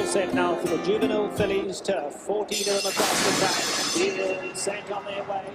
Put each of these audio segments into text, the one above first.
set now for the juvenile fillies turf. 14 of them across the track. Deal sent on their way.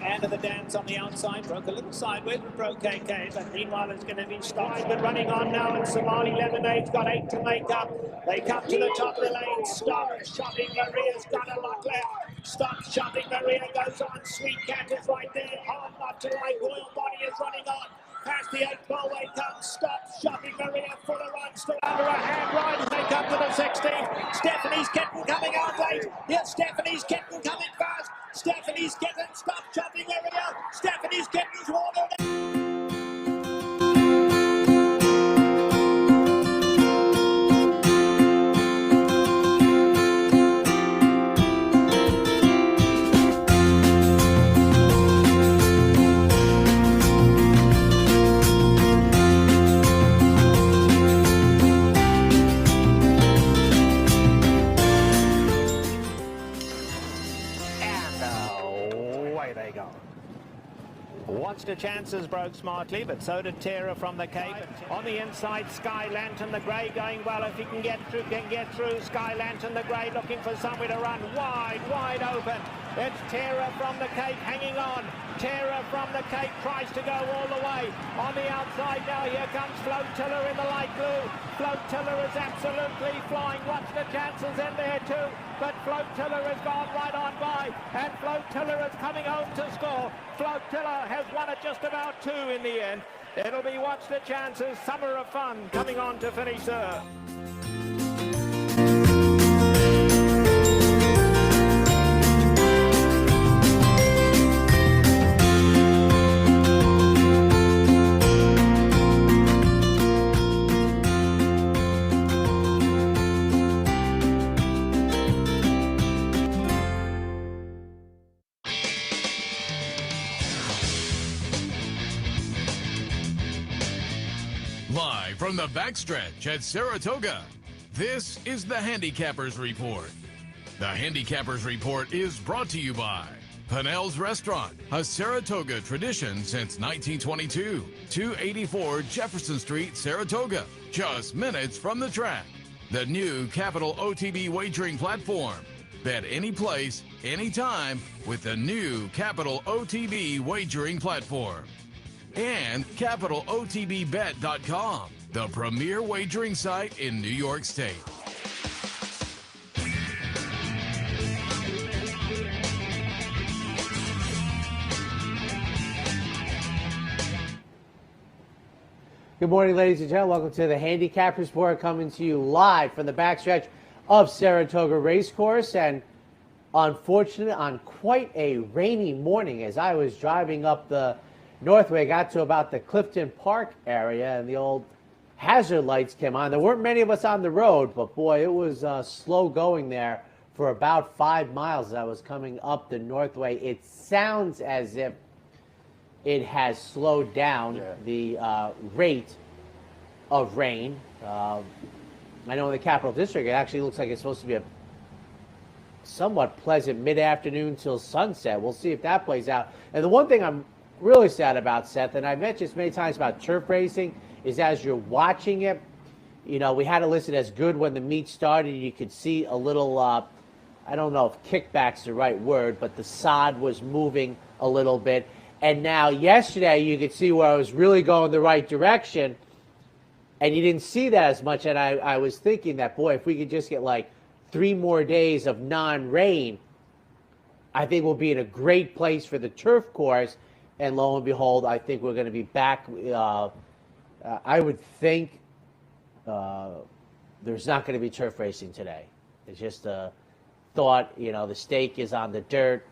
And to the dance on the outside, broke a little sideways, but broke KK. But meanwhile, it's going to be stopped. But running on now, and Somali Lemonade's got 8 to make up. They come to the top of the lane. Stop shopping. Maria's got a lot left. Stop shopping. Maria goes on. Sweet Cat is right there. Hard not to right. Royal Body is running on. Past the 8 ball way comes. Stop shopping. Maria for the run. Still under a hand ride. They come to the 16th. Stephanie's Kitten coming out late. Yes, Stephanie's Kitten coming fast. Stephanie's Kitten. Stop shopping Maria. Stephanie's Kitten's watered. Watched the chances, broke smartly, but so did Terra from the Cape. On the inside, Sky Lantern, the grey going well. If he can get through. Sky Lantern, the grey, looking for somewhere to run. Wide open. It's Terra from the Cape hanging on. Terra from the Cape tries to go all the way. On the outside now, here comes Flotilla in the light blue. Flotilla is absolutely flying. Watch the chances in there too. But Flotilla has gone right on by. And Flotilla is coming home to score. Flotilla has won it just about 2 in the end. It'll be watch the chances. Summer of fun coming on to finish there. Live from the backstretch at Saratoga, this is the Handicappers Report. The Handicappers Report is brought to you by Pinnell's Restaurant, a Saratoga tradition since 1922. 284 Jefferson Street, Saratoga, just minutes from the track. The new Capital OTB wagering platform. Bet any place, anytime with the new Capital OTB wagering platform. And CapitalOTBBet.com, the premier wagering site in New York State. Good morning, ladies and gentlemen. Welcome to the Handicapper Report, coming to you live from the backstretch of Saratoga Race Course. And unfortunately, on quite a rainy morning, as I was driving up the Northway, got to about the Clifton Park area, and the old hazard lights came on. There weren't many of us on the road, but boy, it was slow going there for about 5 miles as I was coming up the Northway. It sounds as if it has slowed down the rate of rain. I know in the Capital District, it actually looks like it's supposed to be a somewhat pleasant mid-afternoon till sunset. We'll see if that plays out. And the one thing I'm really sad about, Seth, and I've mentioned this many times about turf racing, is as you're watching it, you know, we had it listed as good when the meet started. You could see a little, I don't know if kickback's the right word, but the sod was moving a little bit. And now yesterday you could see where I was really going the right direction, and you didn't see that as much. And I was thinking that, boy, if we could just get like 3 more days of non-rain, I think we'll be in a great place for the turf course. And lo and behold, I think we're going to be back. I would think there's not going to be turf racing today. It's just a thought. You know, the stake is on the dirt.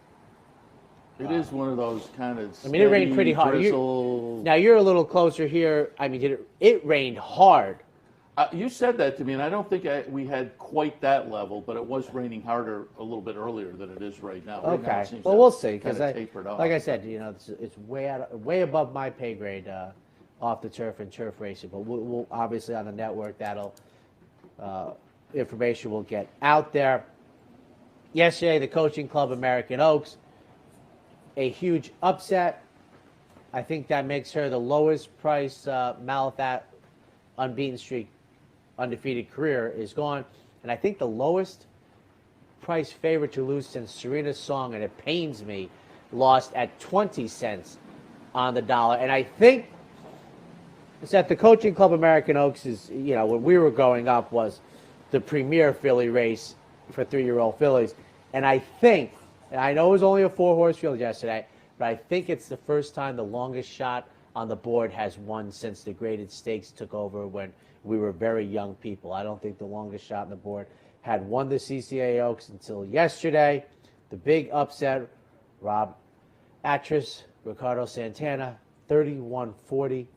It is one of those kind of steady, I mean, it rained pretty hard. Now you're a little closer here. I mean, it rained hard. You said that to me, and I don't think we had quite that level, but it was raining harder a little bit earlier than it is right now. Okay, right now well, we'll see, because like I said, you know, it's way above my pay grade off the turf and turf racing. But we'll obviously on the network, that'll information will get out there. Yesterday, the Coaching Club American Oaks, a huge upset. I think that makes her the lowest price Malathat unbeaten streak, undefeated career is gone. And I think the lowest price favorite to lose since Serena's Song, and it pains me, lost at 20 cents on the dollar. And I think it's at the Coaching Club American Oaks is, when we were growing up, was the premier filly race for 3-year-old fillies. And I think, and I know it was only a 4-horse field yesterday, but I think it's the first time the longest shot on the board has won since the graded stakes took over when we were very young people. I don't think the longest shot on the board had won the CCA Oaks until yesterday. The big upset, Rob Atras, Ricardo Santana, 31-40.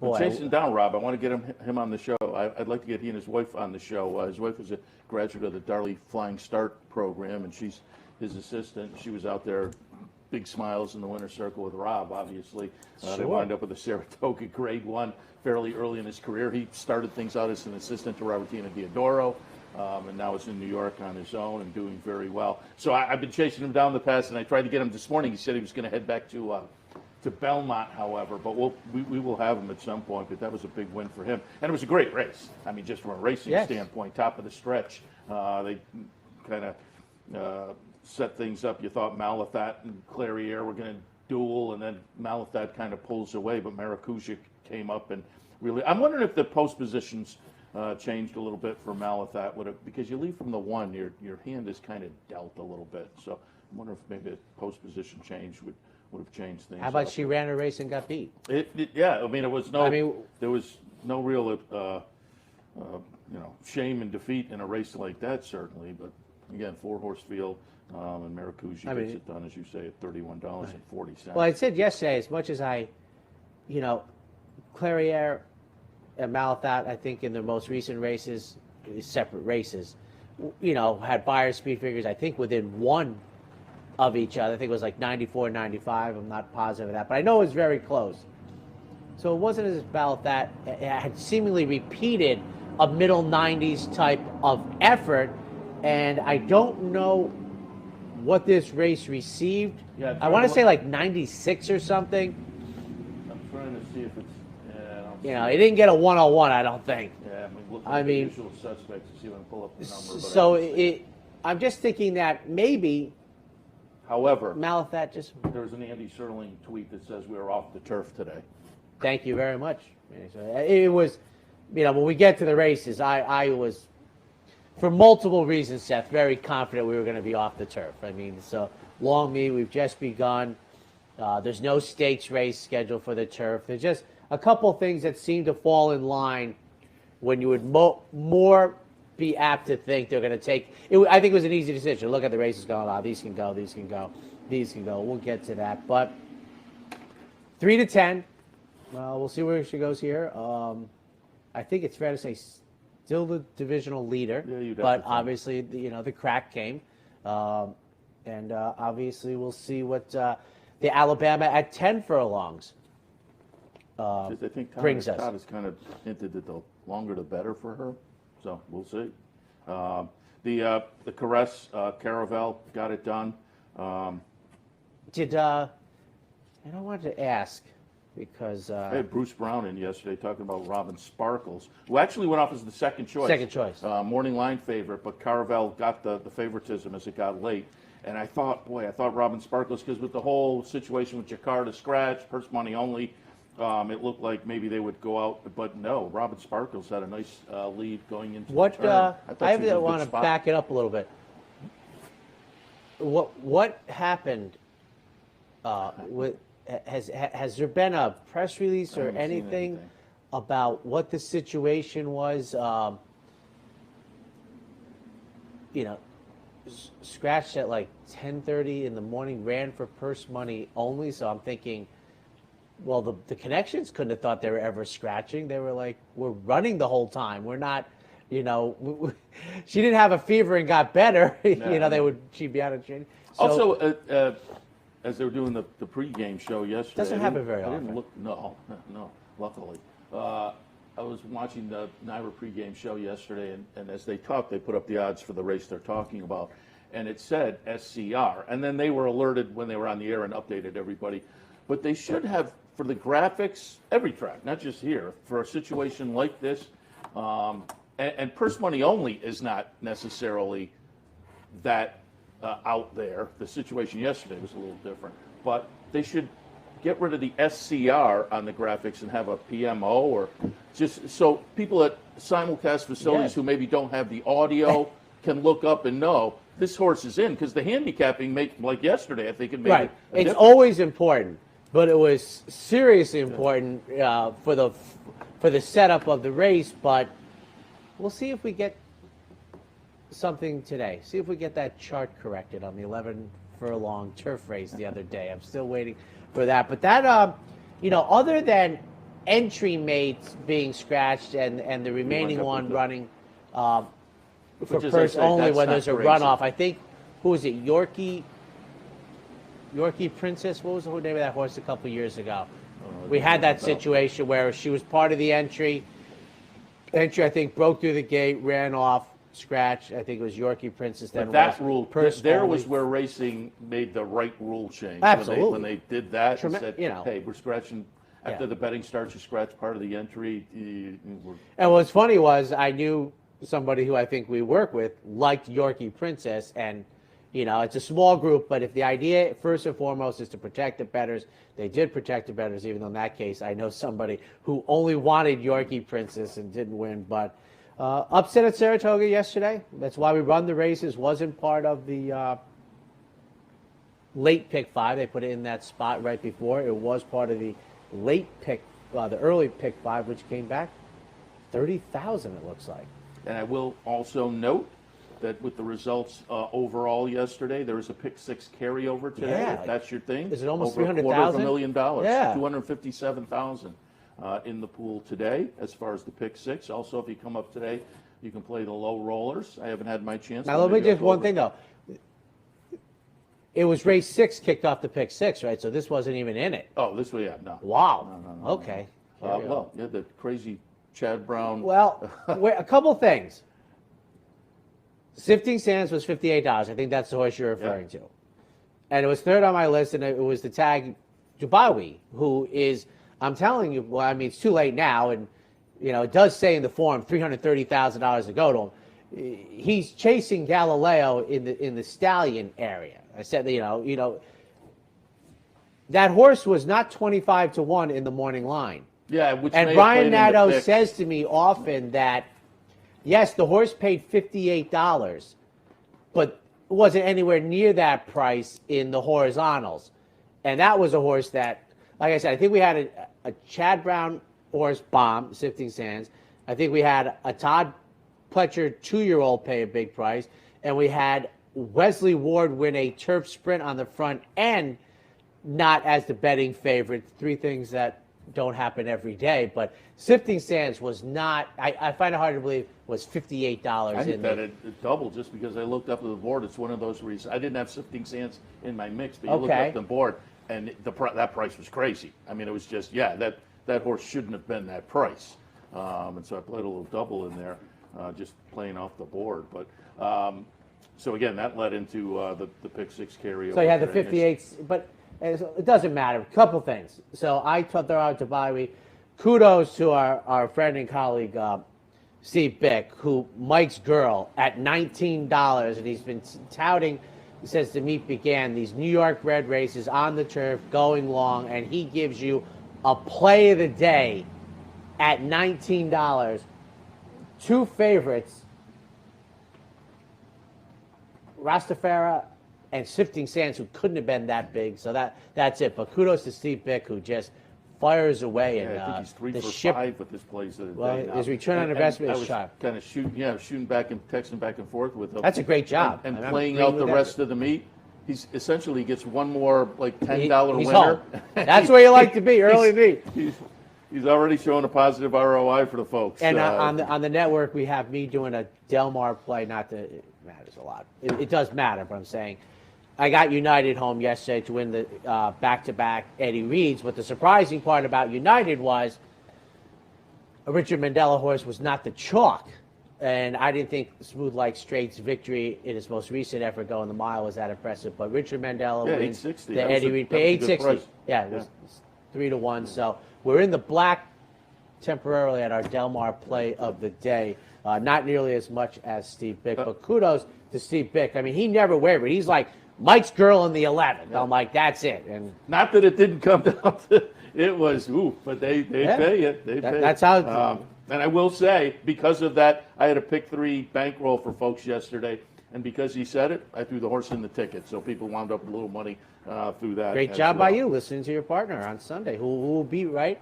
I'm chasing down Rob. I want to get him on the show. I'd like to get he and his wife on the show. His wife was a graduate of the Darley Flying Start program, and she's his assistant. She was out there, big smiles in the winner's circle with Rob, obviously. They wound up with a Saratoga Grade 1 fairly early in his career. He started things out as an assistant to Robertina Diodoro, and now is in New York on his own and doing very well. So I've been chasing him down the past, and I tried to get him this morning. He said he was going to head back to Belmont, however, but we will have him at some point. But that was a big win for him, and it was a great race. I mean, just from a racing standpoint, top of the stretch, they kind of set things up. You thought Malathat and Clairiere were going to duel, and then Malathat kind of pulls away, but Maracuja came up and really. I'm wondering if the post positions changed a little bit for Malathat, because you leave from the 1, your hand is kind of dealt a little bit. So I'm wondering if maybe a post position change would have changed things. How about she ran a race and got beat? Yeah, I mean, there was no real shame and defeat in a race like that, certainly. But again, 4-horse field, and Maracuja gets it done, as you say, at $31.40. Well, I said yesterday, as much as Clairiere and Malathat, I think in their most recent races, separate races, had buyer speed figures, I think within 1 of each other. I think it was like 94, 95. I'm not positive of that, but I know it was very close. So it wasn't as about that it had seemingly repeated a middle 90s type of effort, and I don't know what this race received. Yeah, I want to say like 96 or something. I'm trying to see if it's. It didn't get a 101, I don't think. Yeah, look at the usual suspects to see if I can pull up the number. So I'm just thinking that maybe. However, Malathat just. There's an Andy Serling tweet that says we are off the turf today. Thank you very much. It was, when we get to the races, I was, for multiple reasons, Seth, very confident we were going to be off the turf. I mean, so long me, we've just begun. There's no stakes race scheduled for the turf. There's just a couple things that seem to fall in line when you would more be apt to think they're going to take it. I think it was an easy decision. Look at the races going, these can go, these can go, these can go. We'll get to that. But 3-10. Well, we'll see where she goes here. I think it's fair to say still the divisional leader, but obviously the crack came, and obviously we'll see what the Alabama at 10 furlongs I think brings us. Todd has kind of hinted that the longer the better for her. So we'll see. The Caress Caravel got it done. And I wanted to ask because I had Bruce Brown in yesterday talking about Robin Sparkles, who actually went off as the second choice. Second choice. Morning line favorite, but Caravel got the favoritism as it got late. And I thought Robin Sparkles, because with the whole situation with Jakarta scratch, purse money only, it looked like maybe they would go out, but no. Robin Sparkles had a nice lead going into the turn. I want to back it up a little bit. What happened? Has there been a press release or anything about what the situation was? Scratched at like 10:30 in the morning, ran for purse money only. So I'm thinking, well, the connections couldn't have thought they were ever scratching. They were like, we're running the whole time. We're not, she didn't have a fever and got better. No. She'd be out of training. So, also, as they were doing the pregame show yesterday, doesn't happen very often. I didn't look. No, luckily. I was watching the NYRA pregame show yesterday, and as they talked, they put up the odds for the race they're talking about, and it said SCR, and then they were alerted when they were on the air and updated everybody. But they should have, for the graphics, every track, not just here, for a situation like this, and purse money only is not necessarily that out there. The situation yesterday was a little different, but they should get rid of the SCR on the graphics and have a PMO, or just so people at simulcast facilities who maybe don't have the audio can look up and know this horse is in, because the handicapping like yesterday, I think it made It's always important, but it was seriously important for the setup of the race. But we'll see if we get something today. See if we get that chart corrected on the 11 furlong turf race the other day. I'm still waiting for that. But that, other than entry mates being scratched and the remaining one running for purse only when there's a runoff, I think, who was it, Yorkie Princess? What was the whole name of that horse a couple of years ago? We had that situation where she was part of the entry. I think, broke through the gate, ran off, scratch. I think it was Yorkie Princess. Then that rule, there was where racing made the right rule change. Absolutely. When they did that and said, hey, we're scratching, after the betting starts, you scratch part of the entry. And what's funny was I knew somebody who I think we work with liked Yorkie Princess, and it's a small group, but if the idea first and foremost is to protect the bettors, they did protect the bettors, even though in that case I know somebody who only wanted Yorkie Princess and didn't win. But upset at Saratoga yesterday. That's why we run the races. Wasn't part of the late pick 5. They put it in that spot right before. It was part of the late pick, the early pick 5, which came back 30,000. It looks like. And I will also note that with the results overall yesterday, there was a pick 6 carryover today. Yeah, if that's your thing. Is it almost over $300,000? $250,000. Yeah. $257,000 in the pool today as far as the pick 6. Also, if you come up today, you can play the low rollers. I haven't had my chance. Now, let me just one thing, though. It was race 6 kicked off the pick 6, right? So this wasn't even in it. Oh, this way, yeah, no. Wow. No. Okay. The crazy Chad Brown. Well, a couple things. Sifting Sands was $58. I think that's the horse you're referring to. And it was third on my list, and it was the tag Dubawi, who is, I'm telling you, well, I mean, it's too late now, and, it does say in the form $330,000 to go to him. He's chasing Galileo in the stallion area. I said, that horse was not 25-1 in the morning line. Yeah, which and Brian Nadeau says to me often that, yes, the horse paid $58, but it wasn't anywhere near that price in the horizontals. And that was a horse that, like I said, I think we had a Chad Brown horse bomb, Sifting Sands. I think we had a Todd Pletcher 2-year-old pay a big price. And we had Wesley Ward win a turf sprint on the front end, not as the betting favorite. 3 things that don't happen every day, but Sifting Sands was not, I find it hard to believe, was $58 I think that it doubled just because I looked up at the board. It's one of those reasons. I didn't have Sifting Sands in my mix, but you looked up the board, and that price was crazy. I mean, it was just, that horse shouldn't have been that price. And so I played a little double in there, just playing off the board. But so again, that led into the pick 6 carryover. So you had the 58, but it doesn't matter. A couple things. So I throw out to Bobby. Kudos to our friend and colleague, Steve Bick, who Mike's girl at $19, and he's been touting since the meet began these New York bred races on the turf, going long, and he gives you a play of the day at $19. 2 favorites, Rastafari and Sifting Sands, who couldn't have been that big. So that's it. But kudos to Steve Bick, who just fires away. And I think he's 3 for 5 with this plays of the day now. His return on investment is sharp. Kind of shooting back and texting back and forth with him. That's a great job. And playing out the rest of the meet. He's essentially gets one more like $10 winner. Home. That's where you like to be early meet. He's already showing a positive ROI for the folks. And on the network, we have me doing a Del Mar play. Not that it matters a lot. It does matter, but I'm saying I got United home yesterday to win the back-to-back Eddie Reeds. But the surprising part about United was a Richard Mandela horse was not the chalk. And I didn't think Smooth Like Straight's victory in his most recent effort going the mile was that impressive. But Richard Mandela wins the Eddie Reed. Pay $860. Yeah, it was 3-1. So we're in the black temporarily at our Del Mar play of the day. Not nearly as much as Steve Bick, but kudos to Steve Bick. I mean, he never wavered. He's like, Mike's girl in the 11th. Yeah. I'm like, that's it. And not that it didn't come down to it was, but they pay it. That's how. And I will say, because of that, I had a pick 3 bankroll for folks yesterday. And because he said it, I threw the horse in the ticket. So people wound up with a little money through that. Great job by you listening to your partner on Sunday, who will be right.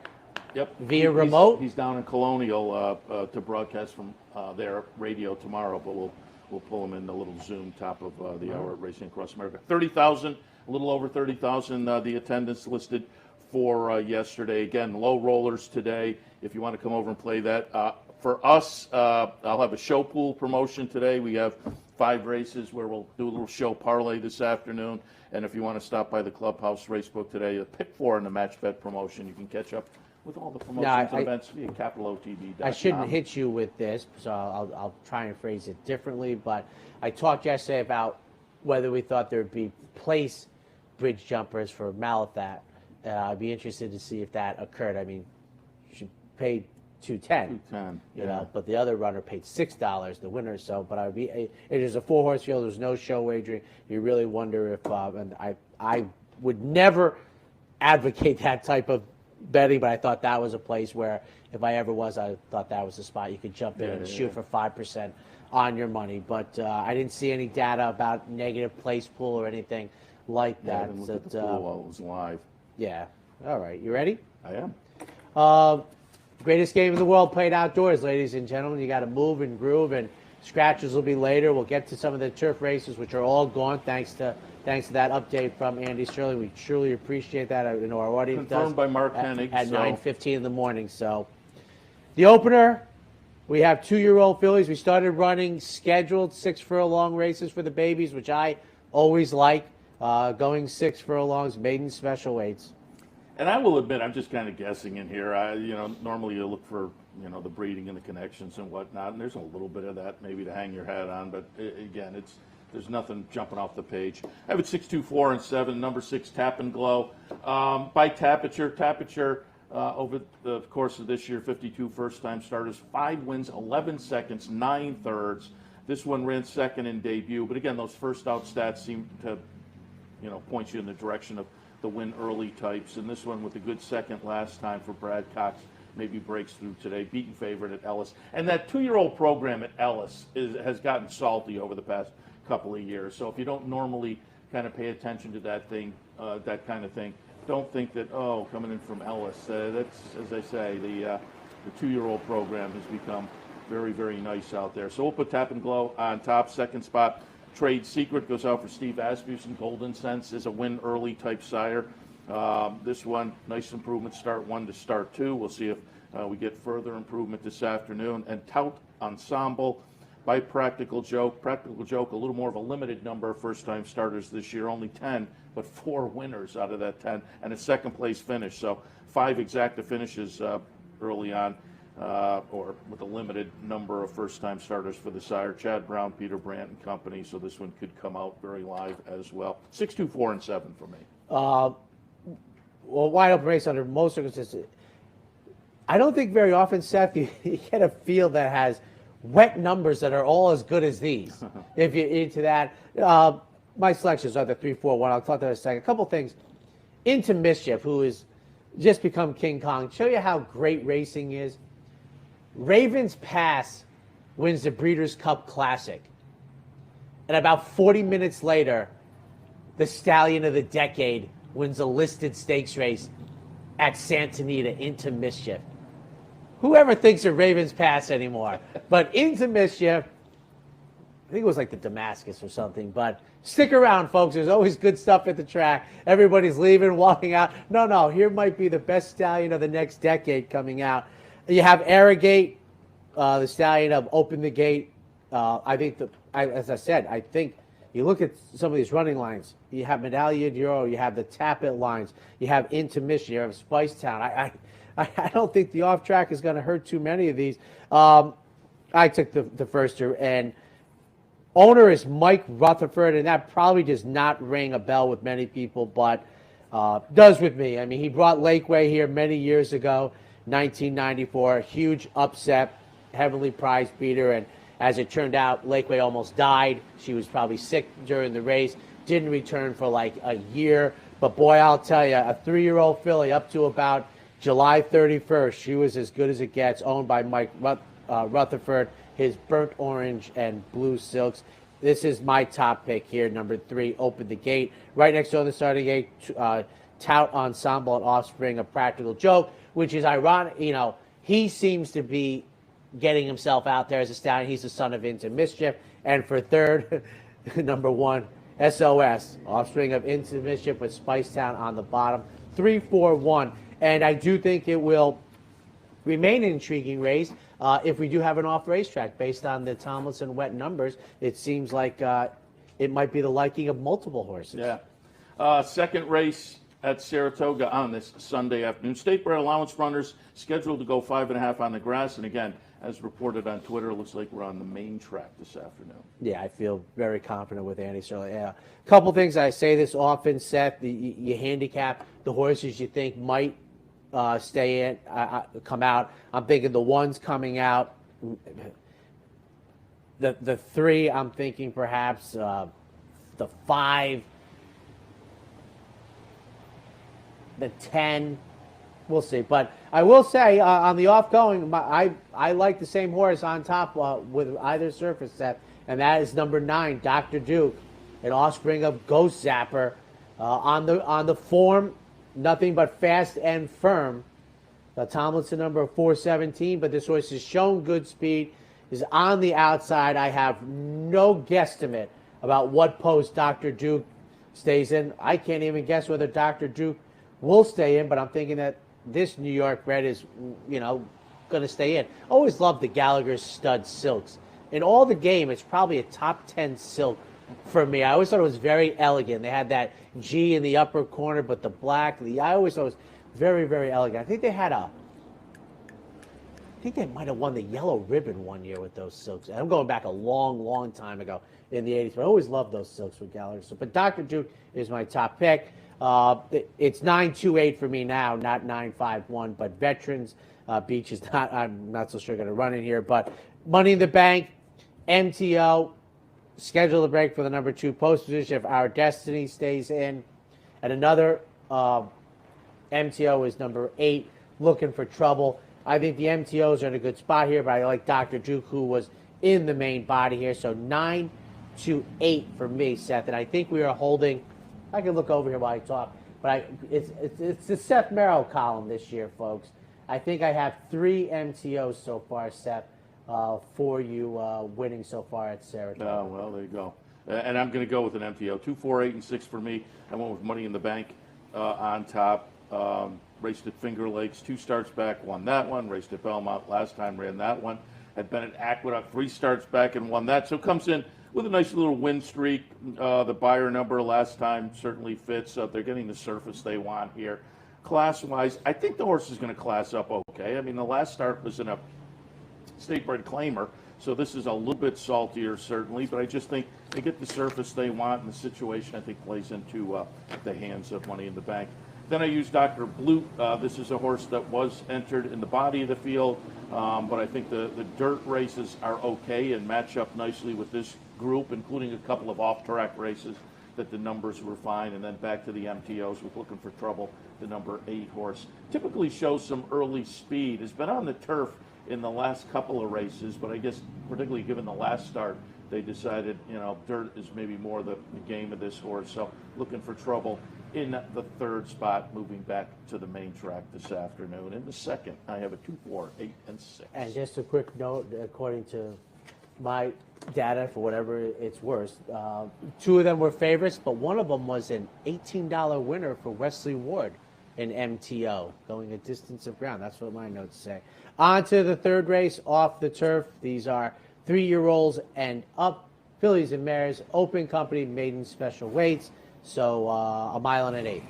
Yep. Via remote. He's down in Colonial to broadcast from their radio tomorrow, but we'll pull him in the little Zoom top of the hour at Racing Across America. 30,000, a little over 30,000, the attendance listed for yesterday. Again, low rollers today. If you want to come over and play that. For us, I'll have a show pool promotion today. We have 5 races where we'll do a little show parlay this afternoon. And if you want to stop by the Clubhouse Racebook today, pick 4 in the match bet promotion. You can catch up with all the promotions and events via CapitalOTB.com. I shouldn't hit you with this, so I'll try and phrase it differently. But I talked yesterday about whether we thought there would be place bridge jumpers for Malathat. I'd be interested to see if that occurred. I mean, she paid $210, you know, but the other runner paid $6, the winner. So, but it is a 4-horse field. There's no show wagering. You really wonder if, and I would never advocate that type of betting, but I thought that was a place where if I ever was, I thought that was a spot you could jump in and shoot for 5% on your money. But I didn't see any data about negative place pool or anything like that. I didn't look at the pool while it was live. Yeah. All right. You ready? I am. Greatest game in the world played outdoors, ladies and gentlemen. You got to move and groove, and scratches will be later. We'll get to some of the turf races, which are all gone thanks to that update from Andy Sterling. We truly appreciate that. I know our audience confirmed by Mark Hennig at 9:15 in the morning. So the opener, we have 2-year-old fillies. We started running scheduled 6 furlong races for the babies, which I always like. Going 6 furlongs, maiden special weights. And I will admit, I'm just kind of guessing in here. Normally you look for, the breeding and the connections and whatnot, and there's a little bit of that maybe to hang your hat on. But again, there's nothing jumping off the page. I have it 6, 2, 4, and 7. Number 6, Tap and Glow. By Tapiture, over the course of this year, 52 first-time starters, 5 wins, 11 seconds, 9 thirds. This one ran second in debut. But again, those first-out stats seem to, point you in the direction of the win early types, and this one with a good second last time for Brad Cox maybe breaks through today. Beaten favorite at Ellis, and that 2-year-old program at Ellis has gotten salty over the past couple of years. So if you don't normally kind of pay attention to that that kind of thing, don't think that coming in from Ellis. That's, as I say, the 2-year-old program has become very, very nice out there. So we'll put Tap and Glow on top. Second spot, Trade Secret goes out for Steve Asmussen. Golden Sense is a win early type sire. This one, nice improvement, start 1 to start 2. We'll see if we get further improvement this afternoon. And Tout Ensemble by Practical Joke. Practical Joke, a little more of a limited number of first-time starters this year, only 10, but 4 winners out of that 10, and a second-place finish. So 5 exacta finishes early on. Or with a limited number of first-time starters for the sire. Chad Brown, Peter Brandt and company, so this one could come out very live as well. 6, 2, 4, and 7 for me. Well, wide open race under most circumstances. I don't think very often, Seth, you get a field that has wet numbers that are all as good as these. If you're into that. My selections are the 3, 4, 1. I'll talk to that in a second. A couple things. Into Mischief, who has just become King Kong. Show you how great racing is. Ravens Pass wins the Breeders' Cup Classic. And about 40 minutes later, the Stallion of the Decade wins a listed stakes race at Santa Anita. Into Mischief. Whoever thinks of Ravens Pass anymore? But Into Mischief, I think it was like the Damascus or something. But stick around, folks. There's always good stuff at the track. Everybody's leaving, walking out. No, here might be the best Stallion of the next decade coming out. You have Arrogate, the Stallion of Open the Gate. I think, as I said, I think you look at some of these running lines. You have Medallia d'Oro, you have the Tappet lines, you have Into Mission, you have Spice Town. I don't think the off track is going to hurt too many of these. I took the first year, and owner is Mike Rutherford, and that probably does not ring a bell with many people, but does with me. I mean, he brought Lakeway here many years ago. 1994. Huge upset, heavily prized beater, and as it turned out, Lakeway almost died. She was probably sick during the race, didn't return for like a year. But boy, I'll tell you, a 3-year-old filly up to about July 31st, she was as good as it gets, owned by Mike Rutherford, his burnt orange and blue silks. This is my top pick here, number 3, Open the Gate. Right next to the starting gate, Tout Ensemble and Offspring, A Practical Joke, which is ironic. You know, he seems to be getting himself out there as a stallion. He's the son of Into Mischief. And for third, number 1, SOS, Offspring of Into Mischief with Spicetown on the bottom. 3-4-1. And I do think it will remain an intriguing race if we do have an off racetrack. Based on the Tomlinson wet numbers, it seems like it might be the liking of multiple horses. Yeah. Second race at Saratoga on this Sunday afternoon. State bred allowance runners scheduled to go 5.5 on the grass. And again, as reported on Twitter, it looks like we're on the main track this afternoon. Yeah, I feel very confident with Andy Sterling. Yeah. A couple things, I say this often, Seth. You handicap the horses you think might stay in, come out. I'm thinking the ones coming out. The 3, I'm thinking perhaps the 5, the 10. We'll see. But I will say on the off-going, I like the same horse on top with either surface set, and that is number 9, Dr. Duke, an offspring of Ghost Zapper. On the form, nothing but fast and firm. Tomlinson number 417, but this horse has shown good speed, is on the outside. I have no guesstimate about what post Dr. Duke stays in. I can't even guess whether Dr. Duke will stay in, but I'm thinking that this New York bred is, going to stay in. Always loved the Gallagher stud silks. In all the game, it's probably a top 10 silk for me. I always thought it was very elegant. They had that G in the upper corner, but the black, I always thought it was very, very elegant. I think they might have won the yellow ribbon one year with those silks. I'm going back a long, long time ago in the 80s, but I always loved those silks with Gallagher. So, but Dr. Duke is my top pick. It's 9-2-8 for me now, not 9-5-1. But Veterans Beach is not. I'm not so sure going to run in here. But Money in the Bank, MTO, schedule a break for the number 2 post position if Our Destiny stays in, and another MTO is number 8, Looking for Trouble. I think the MTOs are in a good spot here, but I like Dr. Duke, who was in the main body here. So 9-8 for me, Seth, and I think we are holding. I can look over here while I talk, but it's the Seth Merrow column this year, folks. I think I have 3 MTOs so far, Seth, for you winning so far at Saratoga. Oh, well, there you go. And I'm going to go with an MTO. 2, 4, 8, and 6 for me. I went with Money in the Bank on top. Raced at Finger Lakes 2 starts back, won that one. Raced at Belmont last time, ran that one. Had been at Aqueduct 3 starts back and won that. So comes in with a nice little win streak. The buyer number last time certainly fits. They're getting the surface they want here. Class-wise, I think the horse is going to class up okay. I mean, the last start was in a state-bred claimer, so this is a little bit saltier, certainly, but I just think they get the surface they want, and the situation, I think, plays into the hands of Money in the Bank. Then I used Dr. Blute. This is a horse that was entered in the body of the field, but I think the dirt races are okay and match up nicely with this group, including a couple of off-track races that the numbers were fine. And then back to the MTOs with Looking for Trouble, the number 8 horse. Typically shows some early speed. Has been on the turf in the last couple of races, but I guess particularly given the last start, they decided, dirt is maybe more the game of this horse. So Looking for Trouble in the 3rd spot, moving back to the main track this afternoon. In the 2nd, I have a 2, 4, 8, and 6. And just a quick note, according to my data, for whatever it's worth, 2 of them were favorites, but one of them was an $18 winner for Wesley Ward in MTO, going a distance of ground. That's what my notes say. On to the 3rd race, off the turf. These are 3-year-olds and up, fillies and mares, open company, maiden special weights. So a mile and an 1/8.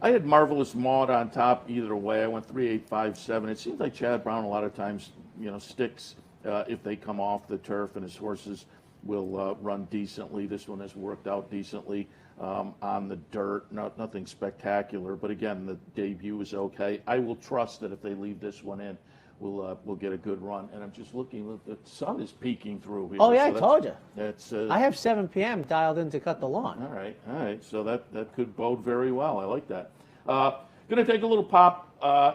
I had Marvelous Maud on top either way. I went 3, 8, 5, 7. It seems like Chad Brown a lot of times, sticks if they come off the turf, and his horses will run decently. This one has worked out decently. on the dirt. Nothing spectacular, but again, the debut is okay. I will trust that if they leave this one in, we'll get a good run. And I'm just looking, the sun is peeking through here. Oh, yeah, so I told you. That's, I have 7 p.m. dialed in to cut the lawn. All right. So that could bode very well. I like that. Going to take a little pop.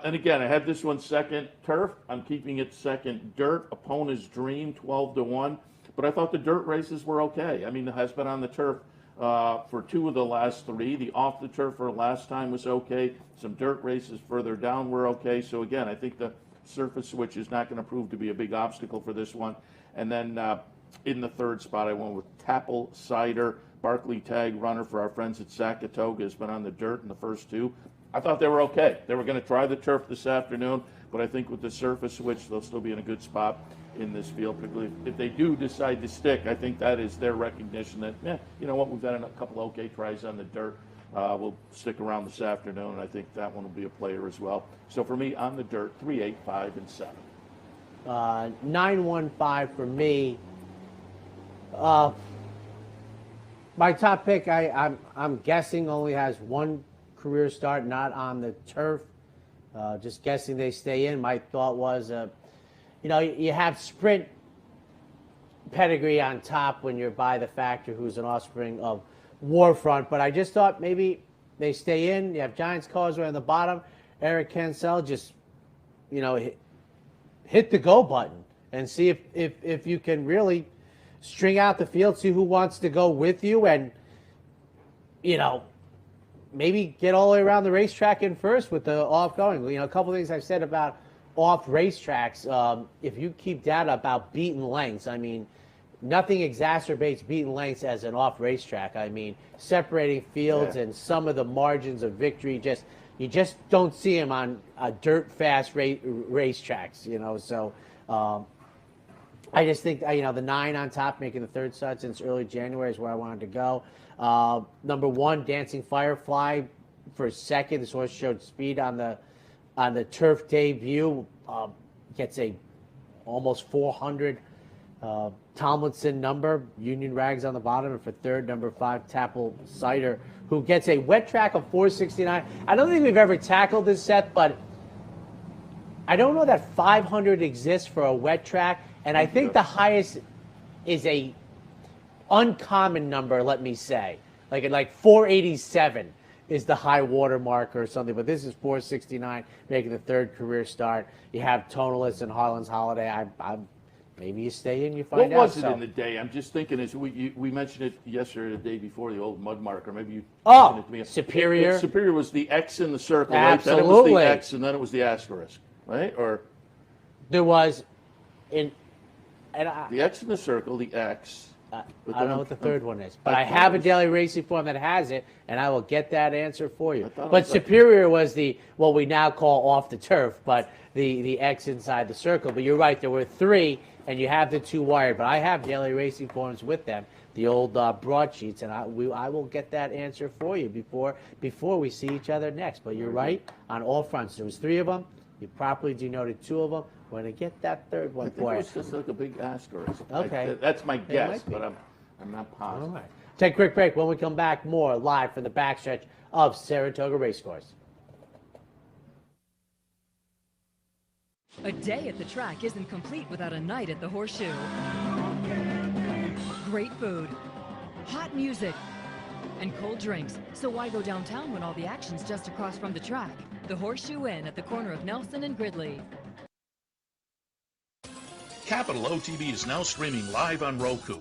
And again, I had this one second turf. I'm keeping it second dirt. Opponent's Dream, 12-1. But I thought the dirt races were okay. I mean, it has been on the turf for 2 of the last 3. The off the turf for last time was okay. Some dirt races further down were okay. So again, I think the surface switch is not going to prove to be a big obstacle for this one. And then in the third spot, I went with Tapple Cider, Barkley Tag runner for our friends at Saratoga. Has been on the dirt in the first 2. I thought they were okay. They were going to try the turf this afternoon, but I think with the surface switch, they'll still be in a good spot in this field, particularly if they do decide to stick. I think that is their recognition that, you know what, we've had a couple okay tries on the dirt. We'll stick around this afternoon, and I think that one will be a player as well. So for me, on the dirt, 3, 8, 5, and 7. 9, 1, 5 for me. My top pick, I'm guessing, only has 1 career start, not on the turf. Just guessing they stay in. My thought was, you have sprint pedigree on top when you're by the factor, who's an offspring of Warfront. But I just thought maybe they stay in. You have Giants Causeway on the bottom. Eric Cancel just, hit the go button and see if you can really string out the field, see who wants to go with you, and, maybe get all the way around the racetrack in first with the off going. A couple of things I've said about off racetracks. If you keep data about beaten lengths, I mean, nothing exacerbates beaten lengths as an off racetrack. I mean, separating fields and some of the margins of victory, you just don't see them on dirt fast racetracks. So I just think the 9 on top, making the third start since early January, is where I wanted to go. Number 1, Dancing Firefly for second. This horse showed speed on the turf debut. Gets a almost 400 Tomlinson number. Union Rags on the bottom, and for third, number 5, Tapple Cider, who gets a wet track of 469. I don't think we've ever tackled this, Seth, but I don't know that 500 exists for a wet track, and I think the highest is a uncommon number, let me say. Like 487 is the high water mark or something, but this is 469, making the third career start. You have Tonalist and Harlan's Holiday. Maybe you stay in, you find out. What was it in the day? I'm just thinking, as we mentioned it yesterday, the day before, the old mud marker. Maybe you mentioned it to me. Superior. Superior was the X in the circle, Absolutely. right? Then it was the X, and then it was the asterisk, right? Or there was the X in the circle, the X. I don't know what the third one is, but I have a daily racing form that has it, and I will get that answer for you. But Superior was what we now call off the turf, but the X inside the circle. But you're right, there were 3, and you have the 2 wired. But I have daily racing forms with them, the old broadsheets, and I will get that answer for you before we see each other next. But you're right on all fronts. There was 3 of them. You properly denoted 2 of them. We're going to get that third one for you. It's just like a big asterisk. Okay. That's my guess, but I'm not positive. All right. Take a quick break. When we come back, more live from the backstretch of Saratoga Race Course. A day at the track isn't complete without a night at the Horseshoe. Great food, hot music, and cold drinks. So why go downtown when all the action's just across from the track? The Horseshoe Inn at the corner of Nelson and Gridley. Capital OTB is now streaming live on Roku.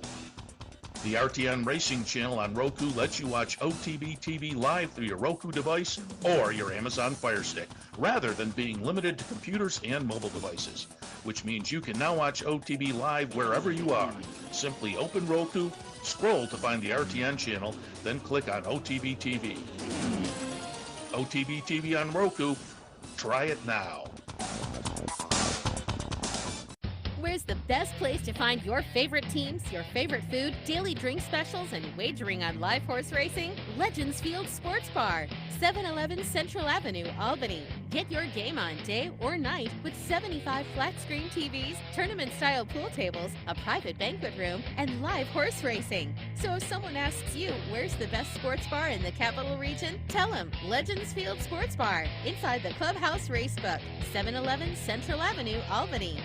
The RTN Racing channel on Roku lets you watch OTB TV live through your Roku device or your Amazon Fire Stick, rather than being limited to computers and mobile devices, which means you can now watch OTB live wherever you are. Simply open Roku, scroll to find the RTN channel, then click on OTB TV. OTB TV on Roku. Try it now. Where's the best place to find your favorite teams, your favorite food, daily drink specials, and wagering on live horse racing? Legends Field Sports Bar, 711 Central Avenue, Albany. Get your game on day or night with 75 flat-screen TVs, tournament-style pool tables, a private banquet room, and live horse racing. So if someone asks you, where's the best sports bar in the capital region? Tell them Legends Field Sports Bar, inside the Clubhouse Racebook, 711 Central Avenue, Albany.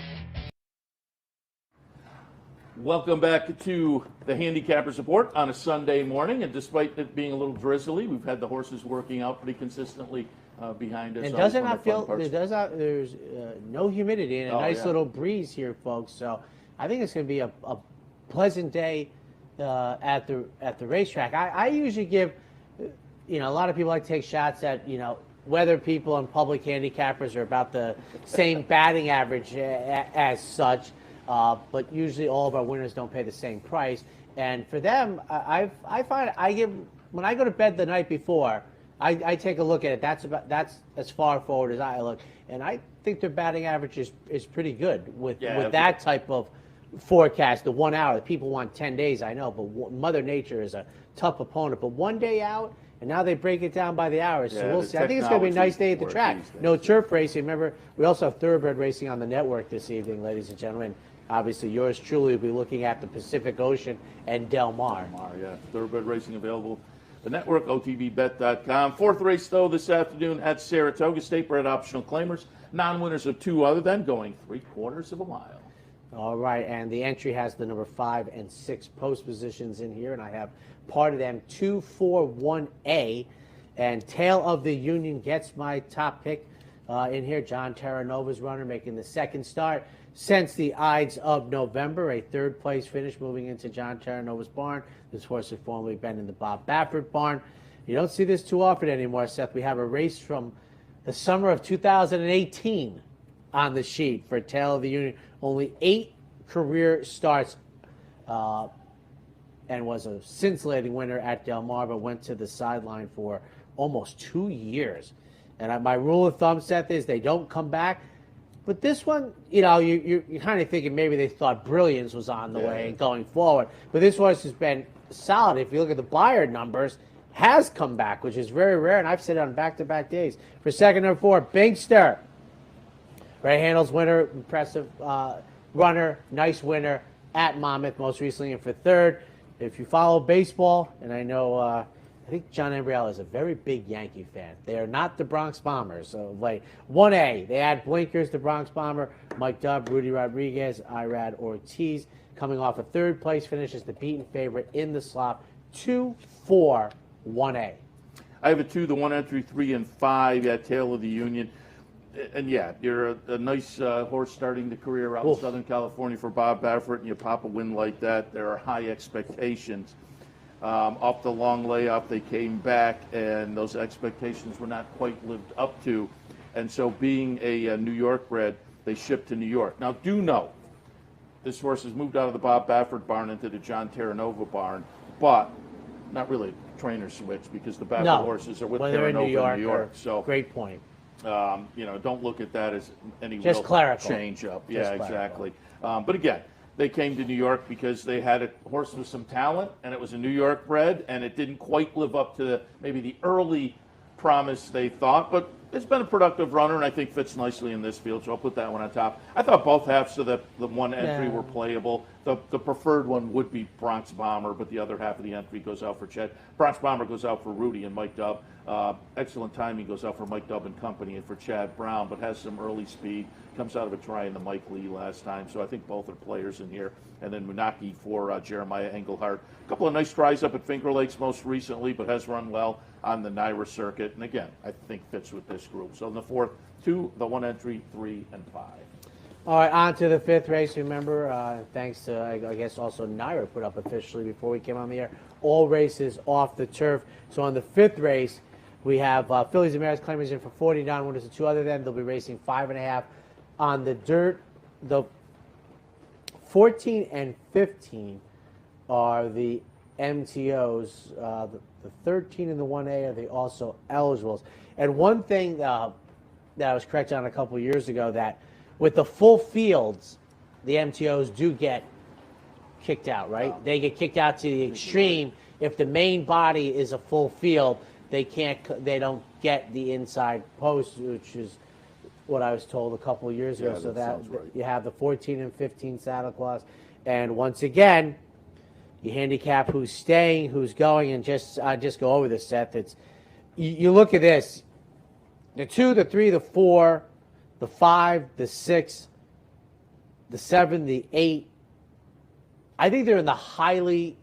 Welcome back to the Handicappers Report on a Sunday morning, and despite it being a little drizzly, we've had the horses working out pretty consistently behind us. And does it not feel? There's no humidity and a nice little breeze here, folks. So I think it's going to be a pleasant day at the racetrack. I usually give, a lot of people like to take shots at whether people and public handicappers are about the same batting average as such. But usually all of our winners don't pay the same price. And for them, I find when I go to bed the night before, I take a look at it. That's as far forward as I look. And I think their batting average is pretty good with that type of forecast, the 1 hour. People want 10 days, I know, but Mother Nature is a tough opponent. But 1 day out, and now they break it down by the hours. So we'll see. I think it's going to be a nice day at the track. No turf racing. Remember, we also have thoroughbred racing on the network this evening, ladies and gentlemen. Obviously, yours truly will be looking at the Pacific Ocean and Del Mar. Thoroughbred racing available. The network, OTBBet.com. Fourth race, though, this afternoon at Saratoga. State bred optional claimers. Non-winners of 2 other than going 3/4 of a mile. All right, and the entry has the number 5 and 6 post positions in here, and I have part of them 2, 4, 1A. And Tail of the Union gets my top pick in here. John Terranova's runner making the second start since the Ides of November, a third-place finish moving into John Terranova's barn. This horse had formerly been in the Bob Baffert barn. You don't see this too often anymore, Seth. We have a race from the summer of 2018 on the sheet for Tail of the Union. Only 8 career starts and was a scintillating winner at Del Mar, but went to the sideline for almost 2 years. And my rule of thumb, Seth, is they don't come back. But this one, you're kind of thinking maybe they thought Brilliance was on the way and going forward. But this horse has been solid. If you look at the Bayard numbers, has come back, which is very rare, and I've said it on back-to-back days. For second number 4, Binkster. Ray Handles winner, impressive runner, nice winner at Monmouth most recently. And for third, if you follow baseball, and I know I think John Embriel is a very big Yankee fan. They are not the Bronx Bombers. So, 1A, they add blinkers to Bronx Bomber. Mike Dubb, Rudy Rodriguez, Irad Ortiz, coming off a third-place finish as the beaten favorite in the slop. 2, 4, 1A. I have a 2, the 1 entry, 3 and 5 at Tail of the Union. And you're a nice horse starting the career out in Southern California for Bob Baffert, and you pop a win like that. There are high expectations. Off the long layoff, they came back, and those expectations were not quite lived up to. And so being a New York bred, they shipped to New York. Now, do know, this horse has moved out of the Bob Baffert barn into the John Terranova barn, but not really a trainer switch because the Baffert horses are with Terranova in New York. So great point. Don't look at that as any just real change up. Yeah, exactly. But again, they came to New York because they had a horse with some talent, and it was a New York bred, and it didn't quite live up to maybe the early promise they thought, but it's been a productive runner, and I think fits nicely in this field, so I'll put that one on top. I thought both halves of the one entry were playable. The preferred one would be Bronx Bomber, but the other half of the entry goes out for Chet. Bronx Bomber goes out for Rudy and Mike Dubb. Excellent timing goes out for Mike Dubb and company and for Chad Brown, but has some early speed. Comes out of a try in the Mike Lee last time, so I think both are players in here. And then Munaki for Jeremiah Engelhardt. A couple of nice tries up at Finger Lakes most recently, but has run well on the Naira circuit. And again, I think fits with this group. So in the fourth, 2, the 1 entry, 3 and 5. All right, on to the fifth race. Remember, thanks to, I guess, also Naira put up officially before we came on the air, all races off the turf. So on the fifth race, we have Fillies and Mares claimers in for 40 non-winners and 2 other than. They'll be racing 5.5 on the dirt. The 14 and 15 are the MTOs. The 13 and the 1A are the also eligibles. And one thing that I was correct on a couple years ago, that with the full fields, the MTOs do get kicked out, right? Oh. They get kicked out to the extreme. If the main body is a full field, they don't get the inside post, which is what I was told a couple of years ago. Yeah, So that sounds right. you have the 14 and 15 saddle cloths. And once again, you handicap who's staying, who's going, and just go over this, Seth. It's you look at this: the 2, the 3, the 4, the 5, the 6, the 7, the 8. I think they're in the highly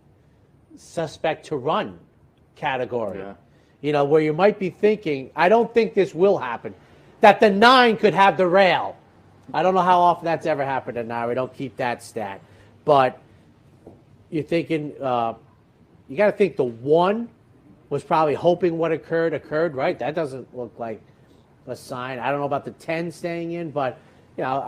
suspect to run category. Yeah. You know, where you might be thinking, I don't think this will happen, that the 9 could have the rail. I don't know how often that's ever happened at 9. We don't keep that stat. But you're thinking, you got to think the 1 was probably hoping what occurred, right? That doesn't look like a sign. I don't know about the 10 staying in, but, you know,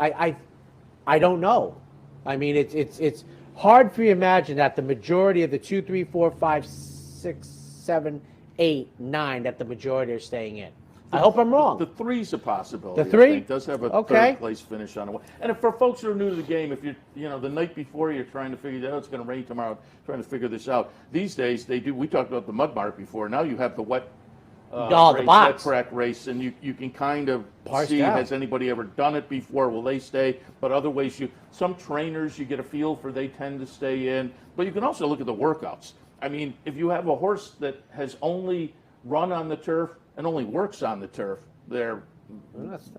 I don't know. I mean, it's hard for you to imagine that the majority of the 2, 3, 4, 5, 6, 7, 8, 9, that the majority are staying in. I hope I'm wrong. The 3's a possibility. The 3? I think, does have a third place finish on it. And if for folks who are new to the game, if you're, the night before you're trying to figure out it's going to rain tomorrow, trying to figure this out. These days they do. We talked about the mud mark before. Now you have the wet. The box. Wet track race, and you can kind of Parsed see, out. has anybody ever done it before? Will they stay? But other ways, some trainers you get a feel for, they tend to stay in. But you can also look at the workouts. I mean, if you have a horse that has only run on the turf and only works on the turf, they're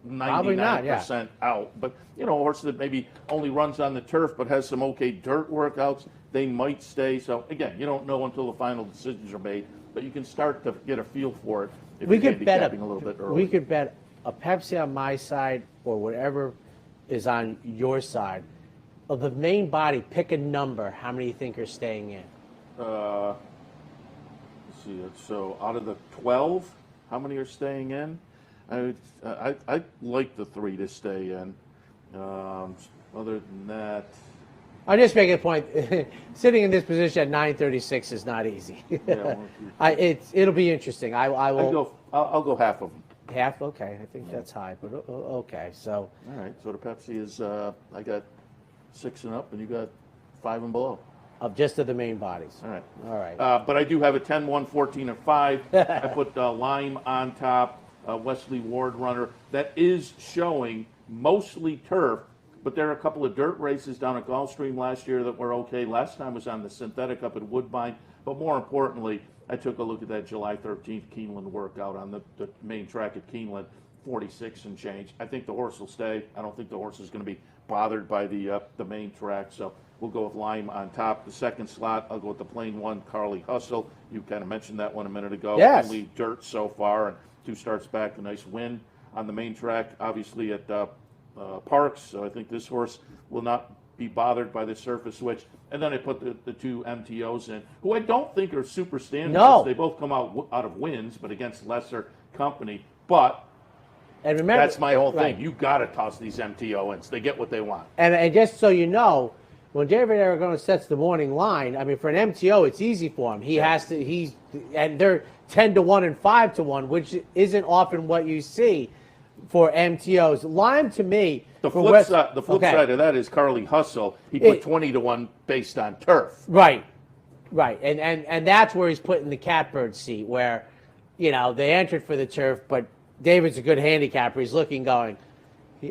99% out. But, a horse that maybe only runs on the turf but has some okay dirt workouts, they might stay. So, again, you don't know until the final decisions are made, but you can start to get a feel for it if We you're could bet handicapping a little bit early. we could bet a Pepsi on my side or whatever is on your side. Of the main body, pick a number. How many you think are staying in? Let's see. So out of the 12, how many are staying in? I like the 3 to stay in. Other than that, I'm just making a point. Sitting in this position at 9:36 is not easy. It'll be interesting. I will. I'll go half of them. Half? Okay. I think that's high, but okay. So. All right. So the Pepsi is I got 6 and up, and you got 5 and below. Of just of the main bodies. All right. All right. But I do have a 10, 1, 14, and 5. I put Lime on top, Wesley Ward runner. That is showing mostly turf, but there are a couple of dirt races down at Gulfstream last year that were okay. Last time was on the synthetic up at Woodbine. But more importantly, I took a look at that July 13th Keeneland workout on the main track at Keeneland, 46 and change. I think the horse will stay. I don't think the horse is going to be bothered by the main track. So we'll go with Lime on top. The second slot, I'll go with the plain 1, Carly Hustle. You kind of mentioned that one a minute ago. Yes. Only dirt so far, and 2 starts back. A nice win on the main track, obviously at Parks. So I think this horse will not be bothered by the surface switch. And then I put the 2 MTOs in, who I don't think are super standards. No. They both come out of wins, but against lesser company. But and remember, that's my whole thing. right. You got to toss these MTO ins. They get what they want. And just so you know, when David Aragona sets the morning line, I mean, for an MTO, it's easy for him. And they're 10 to 1 and 5 to 1, which isn't often what you see for MTOs. Lime, to me, The flip side of that is Carly Hustle. He put 20 to 1 based on turf. Right. And that's where he's put in the catbird seat, where, they entered for the turf, but David's a good handicapper. He's looking, going,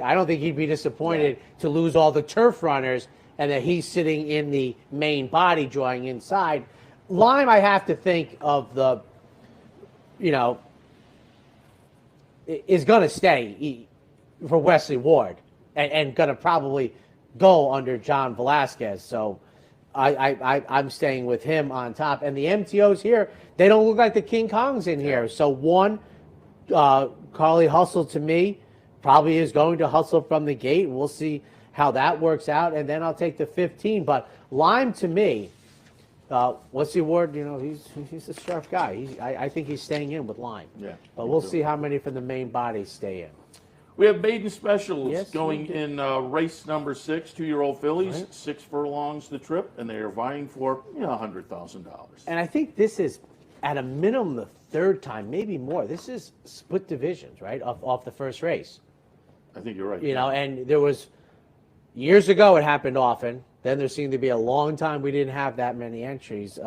I don't think he'd be disappointed to lose all the turf runners and that he's sitting in the main body drawing inside. Lime, I have to think of the, is going to stay for Wesley Ward and going to probably go under John Velasquez. So I'm staying with him on top. And the MTOs here, they don't look like the King Kongs in here. So 1, Carly Hustle, to me, probably is going to hustle from the gate. We'll see how that works out. And then I'll take the 15. But Lime, to me, Wesley Ward, he's a sharp guy. I think he's staying in with Lime. Yeah. But we'll see how many from the main body stay in. We have maiden specials Yes, going in race number 6, 2-year-old fillies, Right. 6 furlongs the trip, and they are vying for $100,000. And I think this is, at a minimum, the 3rd time, maybe more. This is split divisions, right, off the first race. I think you're right. And there was Years ago, it happened often. Then there seemed to be a long time we didn't have that many entries.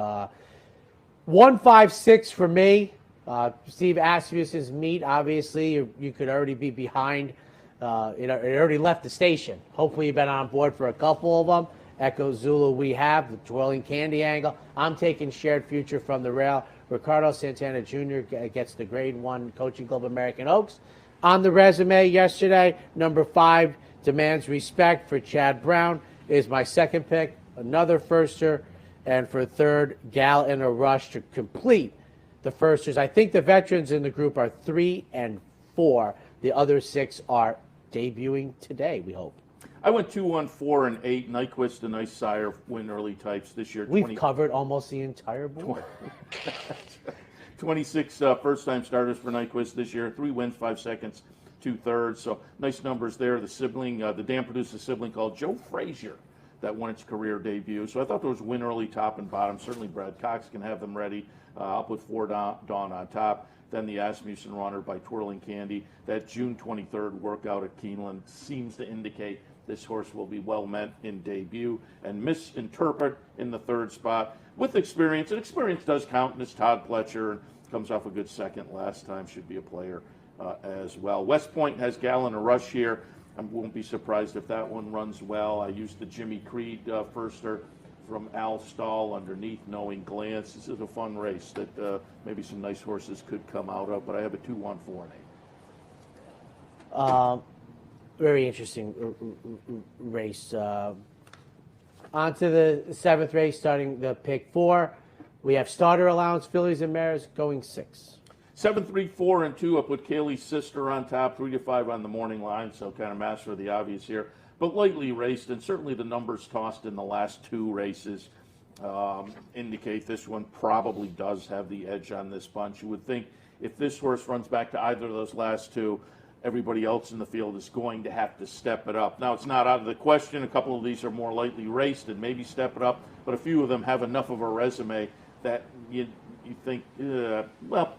156 for me. Steve Asmus's meet, obviously, you could already be behind. It already left the station. Hopefully, you've been on board for a couple of them. Echo Zulu, we have the twirling candy angle. I'm taking Shared Future from the rail. Ricardo Santana Jr. gets the Grade 1 Coaching Club American Oaks. On the resume yesterday, number 5 demands respect for Chad Brown is my second pick. Another firster. And for third, Gal in a Rush to complete the firsters. I think the veterans in the group are 3 and 4. The other 6 are debuting today, we hope. I went 2, 1, 4, and 8. Nyquist and Nice Sire win early types this year. We've covered almost the entire board. 26 first-time starters for Nyquist this year. 3 wins, 5 seconds, 2 thirds. So nice numbers there. The sibling, the dam produced a sibling called Joe Frazier that won its career debut. So I thought there was win early, top and bottom. Certainly Brad Cox can have them ready. I'll put 4 Dawn on top. Then the Asmussen runner by Twirling Candy. That June 23rd workout at Keeneland seems to indicate this horse will be well meant in debut. And Misinterpret in the 3rd spot with experience. And experience does count in this Todd Pletcher. And comes off a good second last time. Should be a player as well. West Point has Gal in a Rush here. I won't be surprised if that one runs well. I used the Jimmy Creed firster from Al Stahl underneath Knowing Glance. This is a fun race that maybe some nice horses could come out of, but I have a 2, 1, 4, and 8. Very interesting race. On to the 7th race, starting the pick 4. We have starter allowance, fillies and mares going 6. 7, 3, 4, and 2. I put Kaylee's Sister on top, 3 to 5 on the morning line, so kind of master of the obvious here. But lightly raced, and certainly the numbers tossed in the last 2 races indicate this one probably does have the edge on this bunch. You would think if this horse runs back to either of those last 2, everybody else in the field is going to have to step it up. Now, it's not out of the question. A couple of these are more lightly raced and maybe step it up, but a few of them have enough of a resume that you think, well,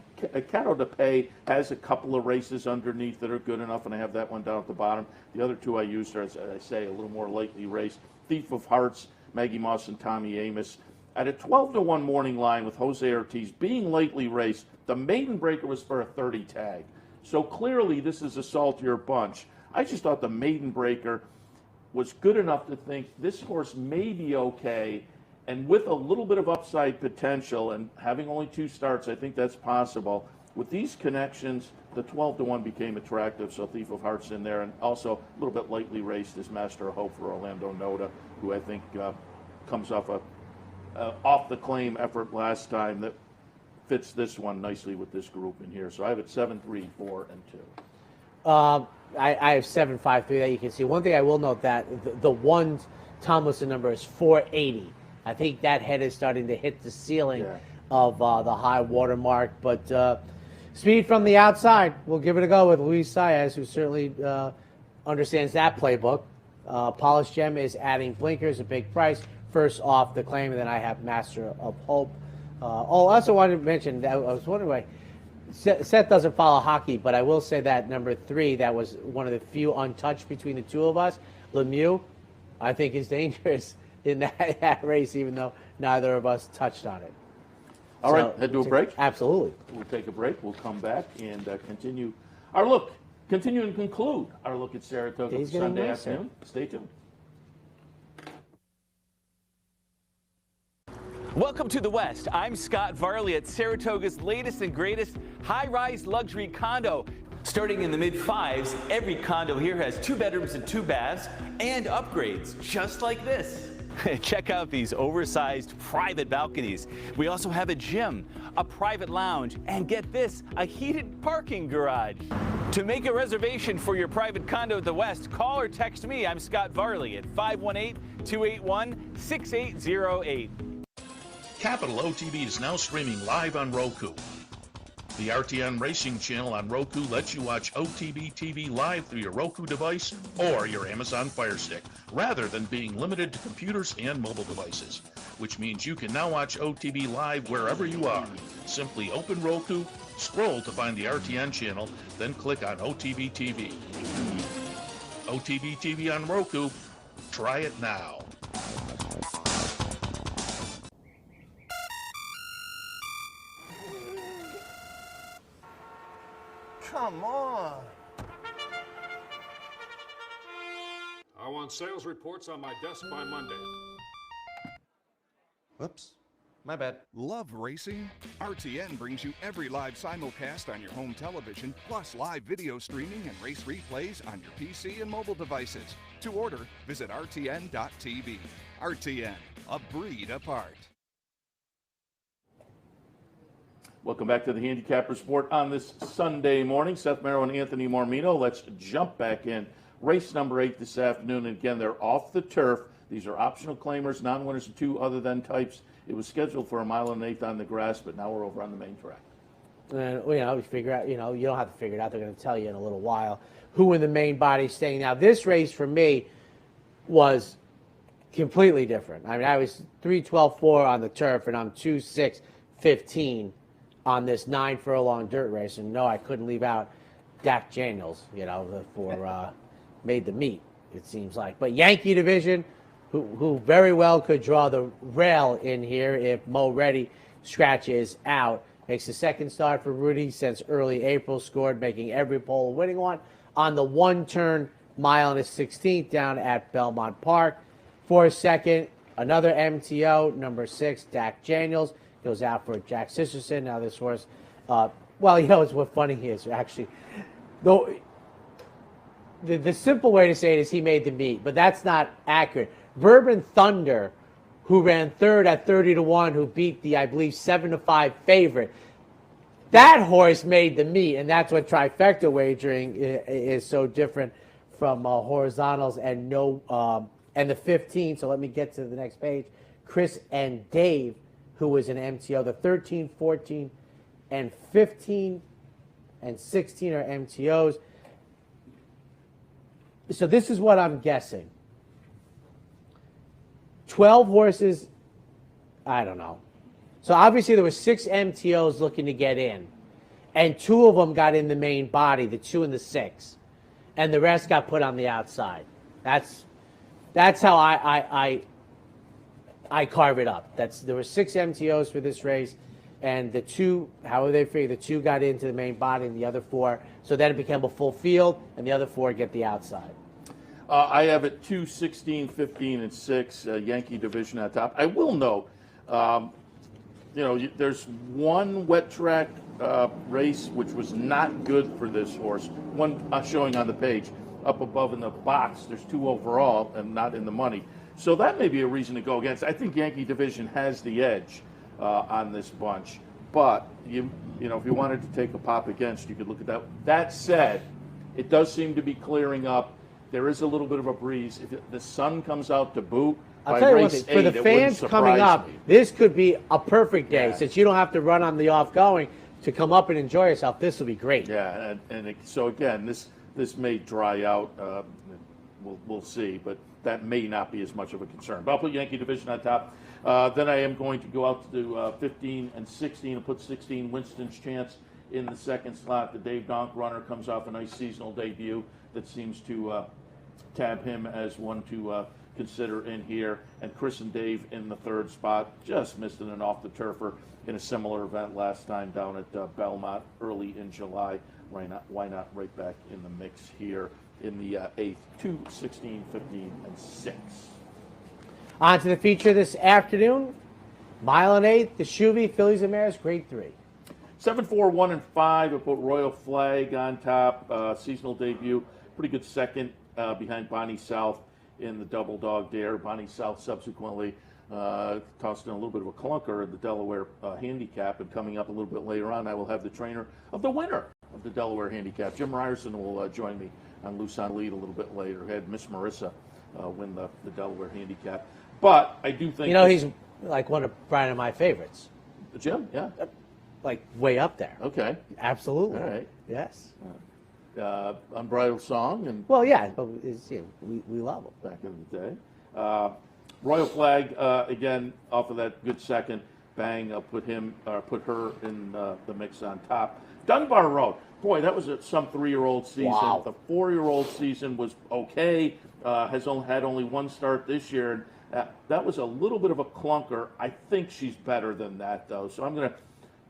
Cato de Pay has a couple of races underneath that are good enough, and I have that one down at the bottom. The other 2 I used are, as I say, a little more lightly raced. Thief of Hearts, Maggie Moss and Tommy Amos. At a 12 to 1 morning line with Jose Ortiz being lightly raced, the maiden breaker was for a 30 tag. So clearly this is a saltier bunch. I just thought the maiden breaker was good enough to think this horse may be okay. And with a little bit of upside potential and having only 2 starts, I think that's possible. With these connections, the 12 to 1 became attractive, so Thief of Hearts in there. And also a little bit lightly raced is Master of Hope for Orlando Noda, who I think comes off off the claim effort last time that fits this one nicely with this group in here. So I have it 7, 3, 4, and 2. I have 7, 5, 3 that you can see. One thing I will note that the one Tomlinson number is 480. I think that head is starting to hit the ceiling of the high water mark. But speed from the outside, we'll give it a go with Luis Saez, who certainly understands that playbook. Polished Gem is adding blinkers, a big price. First off the claim, and then I have Master of Hope. I also wanted to mention, I was wondering why Seth doesn't follow hockey, but I will say that number 3, that was one of the few untouched between the 2 of us. Lemieux, I think, is dangerous in that race, even though neither of us touched on it. All right, head to a break? Absolutely. We'll take a break. We'll come back and continue and conclude our look at Saratoga Sunday afternoon. Stay tuned. Welcome to the West. I'm Scott Varley at Saratoga's latest and greatest high-rise luxury condo. Starting in the mid-5s, every condo here has 2 bedrooms and 2 baths and upgrades, just like this. Check out these oversized private balconies. We also have a gym, a private lounge, and get this, a heated parking garage. To make a reservation for your private condo at the West, call or text me. I'm Scott Varley at 518-281-6808. Capital OTB is now streaming live on Roku. The RTN Racing channel on Roku lets you watch OTB TV live through your Roku device or your Amazon Fire Stick, rather than being limited to computers and mobile devices, which means you can now watch OTB live wherever you are. Simply open Roku, scroll to find the RTN channel, then click on OTB TV. OTB TV on Roku, Try it now. Come on. I want sales reports on my desk by Monday. Whoops. My bad. Love racing? RTN brings you every live simulcast on your home television, plus live video streaming and race replays on your PC and mobile devices. To order, visit rtn.tv. RTN, a breed apart. Welcome back to the Handicapper Sport on this Sunday morning. Seth, Merrow, and Anthony Mormino. Let's jump back in. Race number 8 this afternoon. And again, they're off the turf. These are optional claimers, non-winners and 2 other than types. It was scheduled for 1.1 miles on the grass, but now we're over on the main track. And, we figure out, you don't have to figure it out. They're going to tell you in a little while who in the main body is staying. Now, this race for me was completely different. I mean, I was 3:12.4 on the turf, and I'm 2:6.15 on this 9 furlong dirt race. And no, I couldn't leave out Dak Daniels, for made the meet, it seems like. But Yankee division, who very well could draw the rail in here if Mo Reddy scratches out. Makes the second start for Rudy since early April, scored, making every pole a winning one on the 1-turn mile and a 16th down at Belmont Park. For a second, another MTO, number 6, Dak Daniels, goes out for Jack Sisterson. Now this horse, it's what funny is, actually. Though the simple way to say it is he made the meet, but that's not accurate. Bourbon Thunder, who ran third at 30-1, who beat the, I believe, 7-5 favorite. That horse made the meet, and that's what trifecta wagering is so different from horizontals and and the 15. So let me get to the next page. Chris and Dave, who was an MTO. The 13, 14, and 15 and 16 are MTOs. So this is what I'm guessing. 12 horses, I don't know. So obviously there were 6 MTOs looking to get in, and 2 of them got in the main body, the 2 and the 6, and the rest got put on the outside. That's how I carve it up. There were 6 MTOs for this race, and the 2, however they figure, the 2 got into the main body, and the other 4. So then it became a full field, and the other 4 get the outside. I have it 2, 16, 15, and 6, Yankee division at top. I will note, there's one wet track race which was not good for this horse. One showing on the page. Up above in the box, there's 2 overall and not in the money. So that may be a reason to go against. I think Yankee division has the edge on this bunch. But, if you wanted to take a pop against, you could look at that. That said, it does seem to be clearing up. There is a little bit of a breeze. If the sun comes out to boot, I'll tell you one thing, for the fans coming up, this could be a perfect day. Since you don't have to run on the off-going to come up and enjoy yourself. This will be great. Yeah, so again, this may dry out. We'll see, but that may not be as much of a concern. But I'll put Yankee division on top. Then I am going to go out to 15 and 16 and put 16 Winston's Chance in the second slot. The Dave Donk runner comes off a nice seasonal debut that seems to tab him as one to consider in here. And Chris and Dave in the third spot, just missed an off-the-turfer in a similar event last time down at Belmont early in July. Why not right back in the mix here in the 8th, 2, 16, 15, and 6. On to the feature this afternoon. 1 mile and 8, the Shuvi Fillies and Mares, Grade 3. 7, 4, 1, and 5. I put Royal Flag on top. Seasonal debut. Pretty good second behind Bonnie South in the double dog dare. Bonnie South subsequently tossed in a little bit of a clunker in the Delaware handicap. And coming up a little bit later on, I will have the trainer of the winner of the Delaware handicap. Jim Ryerson will join me on Loose on Lead a little bit later. Had Miss Marissa win the Delaware handicap. But I do think... he's like one of Brian and my favorites. Jim, yeah. Like way up there. Okay. Absolutely. All right. Yes. Unbridled Song. And well, yeah, but we love him. Back in the day. Royal Flag, again, off of that good second. bang, put her in the mix on top. Dunbar Road, boy, that was some 3-year-old season. Wow. The 4-year-old season was okay. Has had only one start this year. That was a little bit of a clunker. I think she's better than that, though. So I'm going to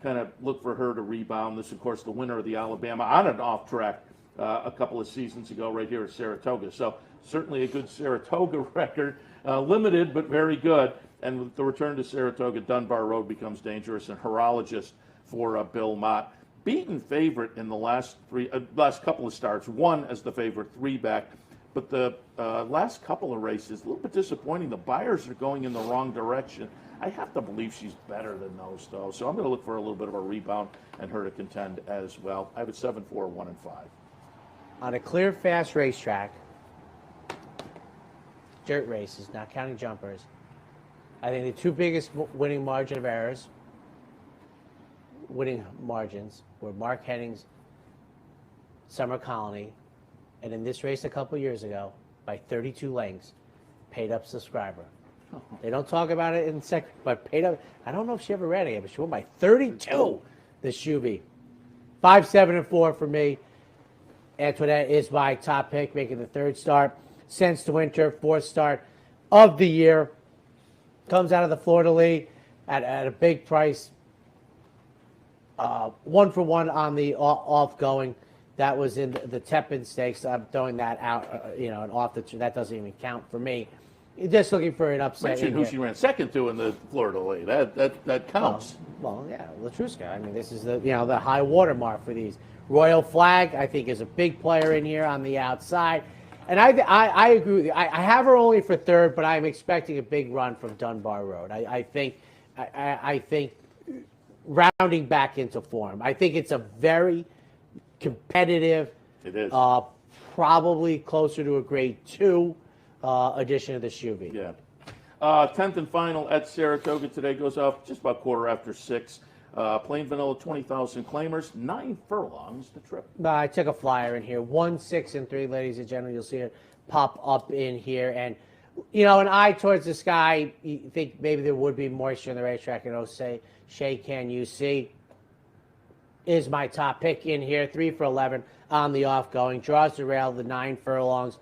kind of look for her to rebound. This, of course, the winner of the Alabama on and off track a couple of seasons ago right here at Saratoga. So certainly a good Saratoga record. Limited, but very good. And with the return to Saratoga, Dunbar Road becomes dangerous. And horologist for Bill Mott. Beaten favorite in the last couple of starts. Won as the favorite, 3 back. But the last couple of races, a little bit disappointing. The buyers are going in the wrong direction. I have to believe she's better than those, though. So I'm going to look for a little bit of a rebound and her to contend as well. I have it 7-4, 1-5. On a clear, fast racetrack, dirt races, not counting jumpers, I think the 2 biggest winning margins were Mark Henning's Summer Colony, and in this race a couple years ago, by 32 lengths, paid up subscriber. They don't talk about it in second, but paid up. I don't know if she ever ran it, but she won by 32. The Shuby. 5, 7, and 4 for me. Antoinette is my top pick, making the 3rd start since the winter, 4th start of the year. Comes out of the Florida League at a big price. 1 for 1 on the off-going. That was in the Tepin Stakes. I'm throwing that out, and off that doesn't even count for me. Just looking for an upset. Mention who she ran second to in the Florida League. That counts. Well, yeah, Latruska. I mean, this is the high water mark for these. Royal Flag, I think, is a big player in here on the outside. And I agree with you. I have her only for 3rd, but I'm expecting a big run from Dunbar Road. I think rounding back into form. I think it's a very competitive. It is. Probably closer to a grade 2 edition of the Shuby. Yeah. 10th and final at Saratoga today goes off just about 6:15. Plain vanilla, 20,000 claimers, 9 furlongs to trip. I took a flyer in here. 1, 6, and 3, ladies and gentlemen. You'll see it pop up in here. And, an eye towards the sky. You think maybe there would be moisture in the racetrack. Say, Shay, can you see? Is my top pick in here. 3 for 11 on the off-going. Draws the rail, the 9 furlongs.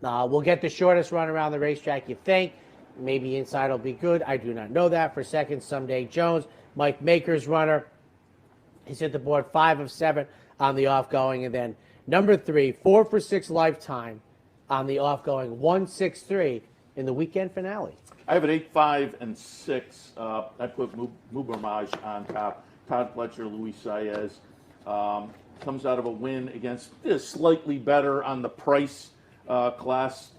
We'll get the shortest run around the racetrack, you think. Maybe inside will be good. I do not know that. For second, Someday Jones. Mike Maker's runner. He's hit the board 5 of 7 on the off-going. And then number 3, 4 for 6 lifetime on the off-going. 1, 6, 3 in the weekend finale. I have it 8, 5, and 6. I put Mubarmaj on top. Todd Fletcher, Luis Saez. Comes out of a win against slightly better on the price class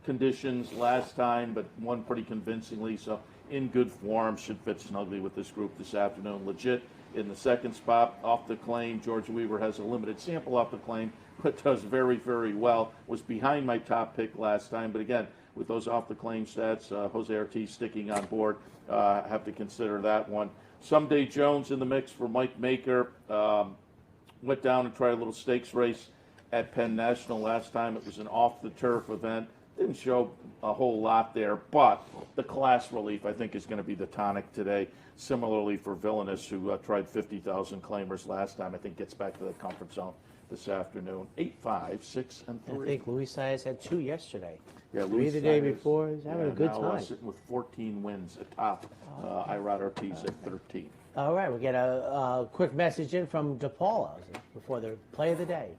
conditions last time, but won pretty convincingly. So in good form, should fit snugly with this group this afternoon. Legit in the 2nd spot. Off the claim, George Weaver has a limited sample off the claim, but does very, very well. Was behind my top pick last time, but again, with those off the claim stats, Jose Ortiz sticking on board, have to consider that one. Someday Jones in the mix for Mike Maker. Went down and tried a little stakes race at Penn National last time. It was an off-the-turf event. Didn't show a whole lot there, but the class relief, I think, is going to be the tonic today. Similarly for Villainous, who tried 50,000 claimers last time, I think gets back to the comfort zone this afternoon. 8, 5, 6, and 3. I think Luis Saez had 2 yesterday. Yeah, 3 the day before. He's having a good time. Sitting with 14 wins atop Irad Ortiz at 13. All right, we get a quick message in from DePaula before the play of the day.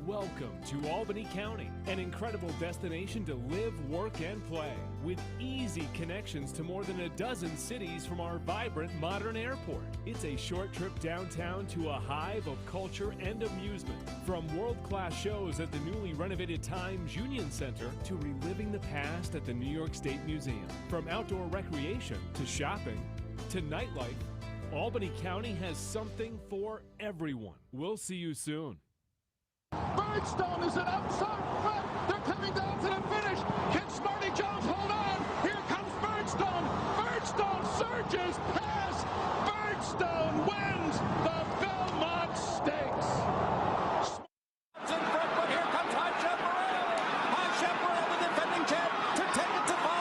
Welcome to Albany County, an incredible destination to live, work, and play, with easy connections to more than a dozen cities from our vibrant modern airport. It's a short trip downtown to a hive of culture and amusement, from world-class shows at the newly renovated Times Union Center to reliving the past at the New York State Museum. From outdoor recreation to shopping to nightlife, Albany County has something for everyone. We'll see you soon. Birdstone is an outside front. They're coming down to the finish. Can Smarty Jones hold on? Here comes Birdstone. Birdstone surges past. Birdstone wins the Belmont Stakes. In front, but here comes High Chaparral. High Chaparral, the defending champ, to take it to 5.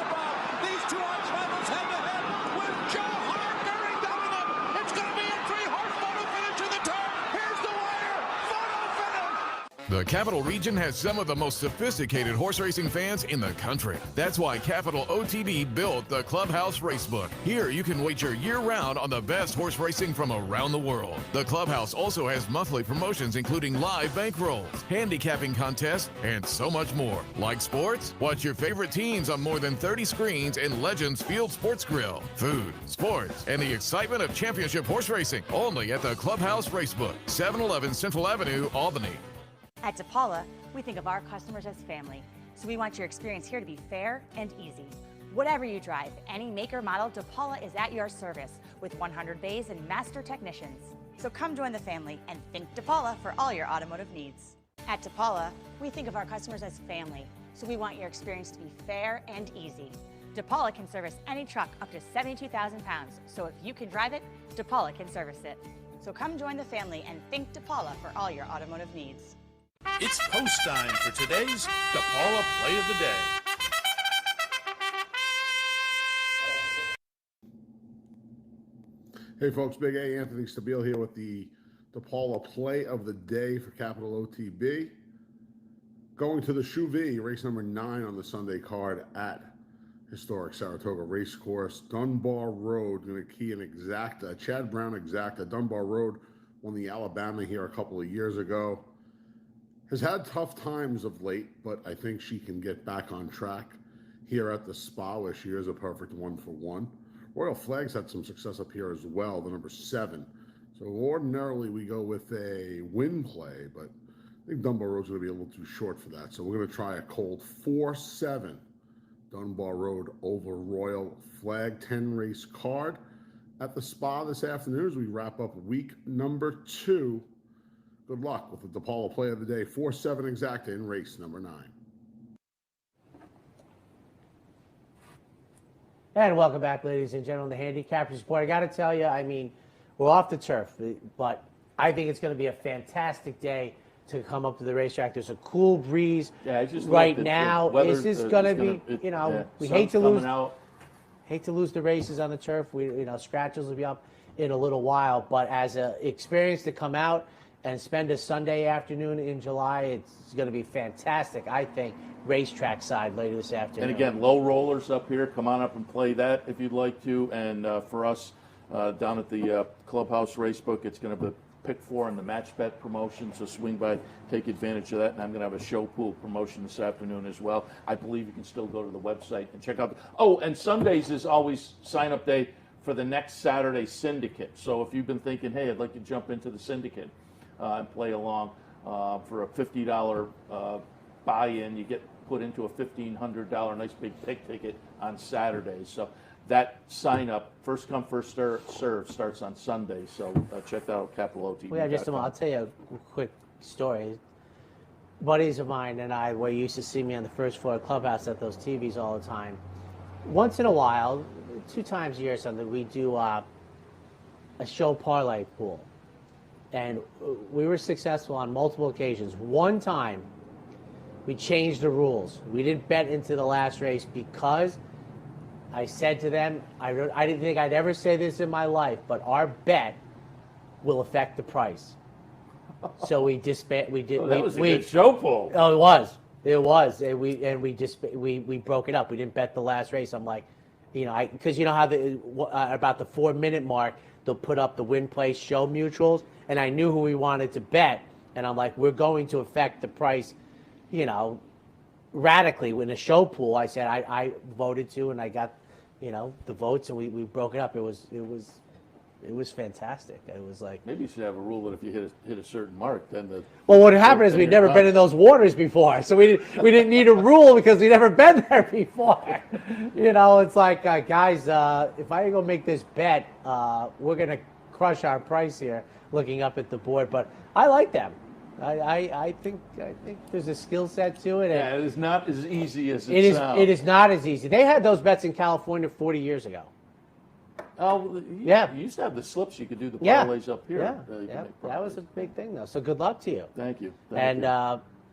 The Capital Region has some of the most sophisticated horse racing fans in the country. That's why Capital OTB built the Clubhouse Racebook. Here you can wager year-round on the best horse racing from around the world. The Clubhouse also has monthly promotions including live bankrolls, handicapping contests, and so much more. Like sports? Watch your favorite teams on more than 30 screens in Legends Field Sports Grill. Food, sports, and the excitement of championship horse racing. Only at the Clubhouse Racebook, 711 Central Avenue, Albany. At DePaula, we think of our customers as family, so we want your experience here to be fair and easy. Whatever you drive, any make or model, DePaula is at your service with 100 bays and master technicians. So come join the family and think DePaula for all your automotive needs. At DePaula, we think of our customers as family, so we want your experience to be fair and easy. DePaula can service any truck up to 72,000 pounds, so if you can drive it, DePaula can service it. So come join the family and think DePaula for all your automotive needs. It's post time for today's DePaula Play of the Day. Hey folks, Big A, Anthony Stabile here with the DePaula Play of the Day for Capital OTB. Going to the Chouvi, race number 9 on the Sunday card at historic Saratoga Race Course. Dunbar Road, going to key an exacta, Chad Brown exacta. Dunbar Road won the Alabama here a couple of years ago. Has had tough times of late, but I think she can get back on track here at the Spa, where she is a perfect 1-for-1. Royal Flag's had some success up here as well, the number 7. So ordinarily we go with a win play, but I think Dunbar Road's going to be a little too short for that. So we're going to try a cold 4-7 Dunbar Road over Royal Flag, 10 race card at the Spa this afternoon as we wrap up week number 2. Good luck with the DePaula Play of the Day, 4-7 exacta in race number 9. And welcome back, ladies and gentlemen, the Handicapper Report. I got to tell you, I mean, we're off the turf, but I think it's going to be a fantastic day to come up to the racetrack. There's a cool breeze right now. This is going to be, you know, we hate to lose the races on the turf. Scratches will be up in a little while, but as an experience to come out and spend a Sunday afternoon in July, it's going to be fantastic, I think, racetrack side later this afternoon. And again, low rollers up here. Come on up and play that if you'd like to. And for us down at the Clubhouse Racebook, it's going to be pick 4 in the match bet promotion. So swing by, take advantage of that. And I'm going to have a show pool promotion this afternoon as well. I believe you can still go to the website and check out. Oh, and Sundays is always sign up day for the next Saturday syndicate. So if you've been thinking, hey, I'd like to jump into the syndicate and play along for a $50 buy-in, you get put into a $1,500 nice big pick ticket on Saturdays. So that sign up, first come, first serve, starts on Sunday. So check that out, Capital OTB. Well, I'll tell you a quick story. Buddies of mine and I, where you used to see me on the first floor of Clubhouse at those TVs all the time. Once in a while, 2 times a year or something, we do a show parlay pool. And we were successful on multiple occasions. One time, we changed the rules. We didn't bet into the last race because I said to them, I didn't think I'd ever say this in my life, but our bet will affect the price. So we disbanded. We did. That was a good show pool. Oh, it was. It was. And we broke it up. We didn't bet the last race. I'm like, because you know how about the 4-minute mark, they'll put up the win place show mutuals, and I knew who we wanted to bet, and I'm like, we're going to affect the price, radically. In a show pool, I said I voted to, and I got, the votes, and we broke it up. It was fantastic. It was like, maybe you should have a rule that if you hit a certain mark, then the. Well, what happened is we'd never been in those waters before, so we didn't need a rule because we'd never been there before. It's like, guys, if I go make this bet, we're gonna crush our price here. Looking up at the board, but I like them. I think there's a skill set to it. Yeah, it is not as easy as it sounds. It is not as easy. They had those bets in California 40 years ago. Oh, yeah. You used to have the slips. You could do the parlays up here. Yeah, that was a big thing, though. So good luck to you. Thank you.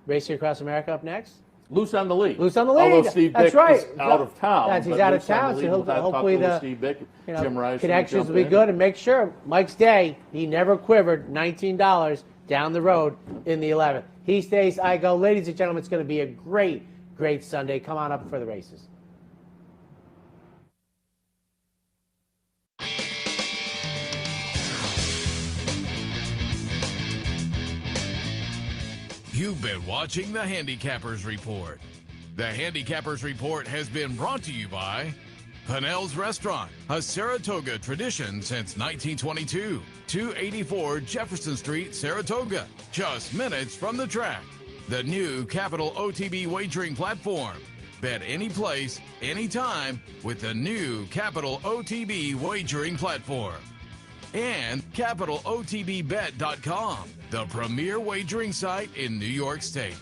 Racing Across America up next. Loose on the lead. Loose on the lead. Although Steve Bick is out of town. He's out of town, so hopefully the Jim Rice connections will be good. And make sure Mike's Day, he never quivered. $19. down the road in the 11th. He stays, I go. Ladies and gentlemen, it's going to be a great, great Sunday. Come on up for the races. You've been watching the Handicappers Report. The Handicappers Report has been brought to you by Pinnell's Restaurant, a Saratoga tradition since 1922. 284 Jefferson Street, Saratoga, just minutes from the track. The new Capital OTB wagering platform. Bet any place, anytime with the new Capital OTB wagering platform. And CapitalOTBBet.com, the premier wagering site in New York State.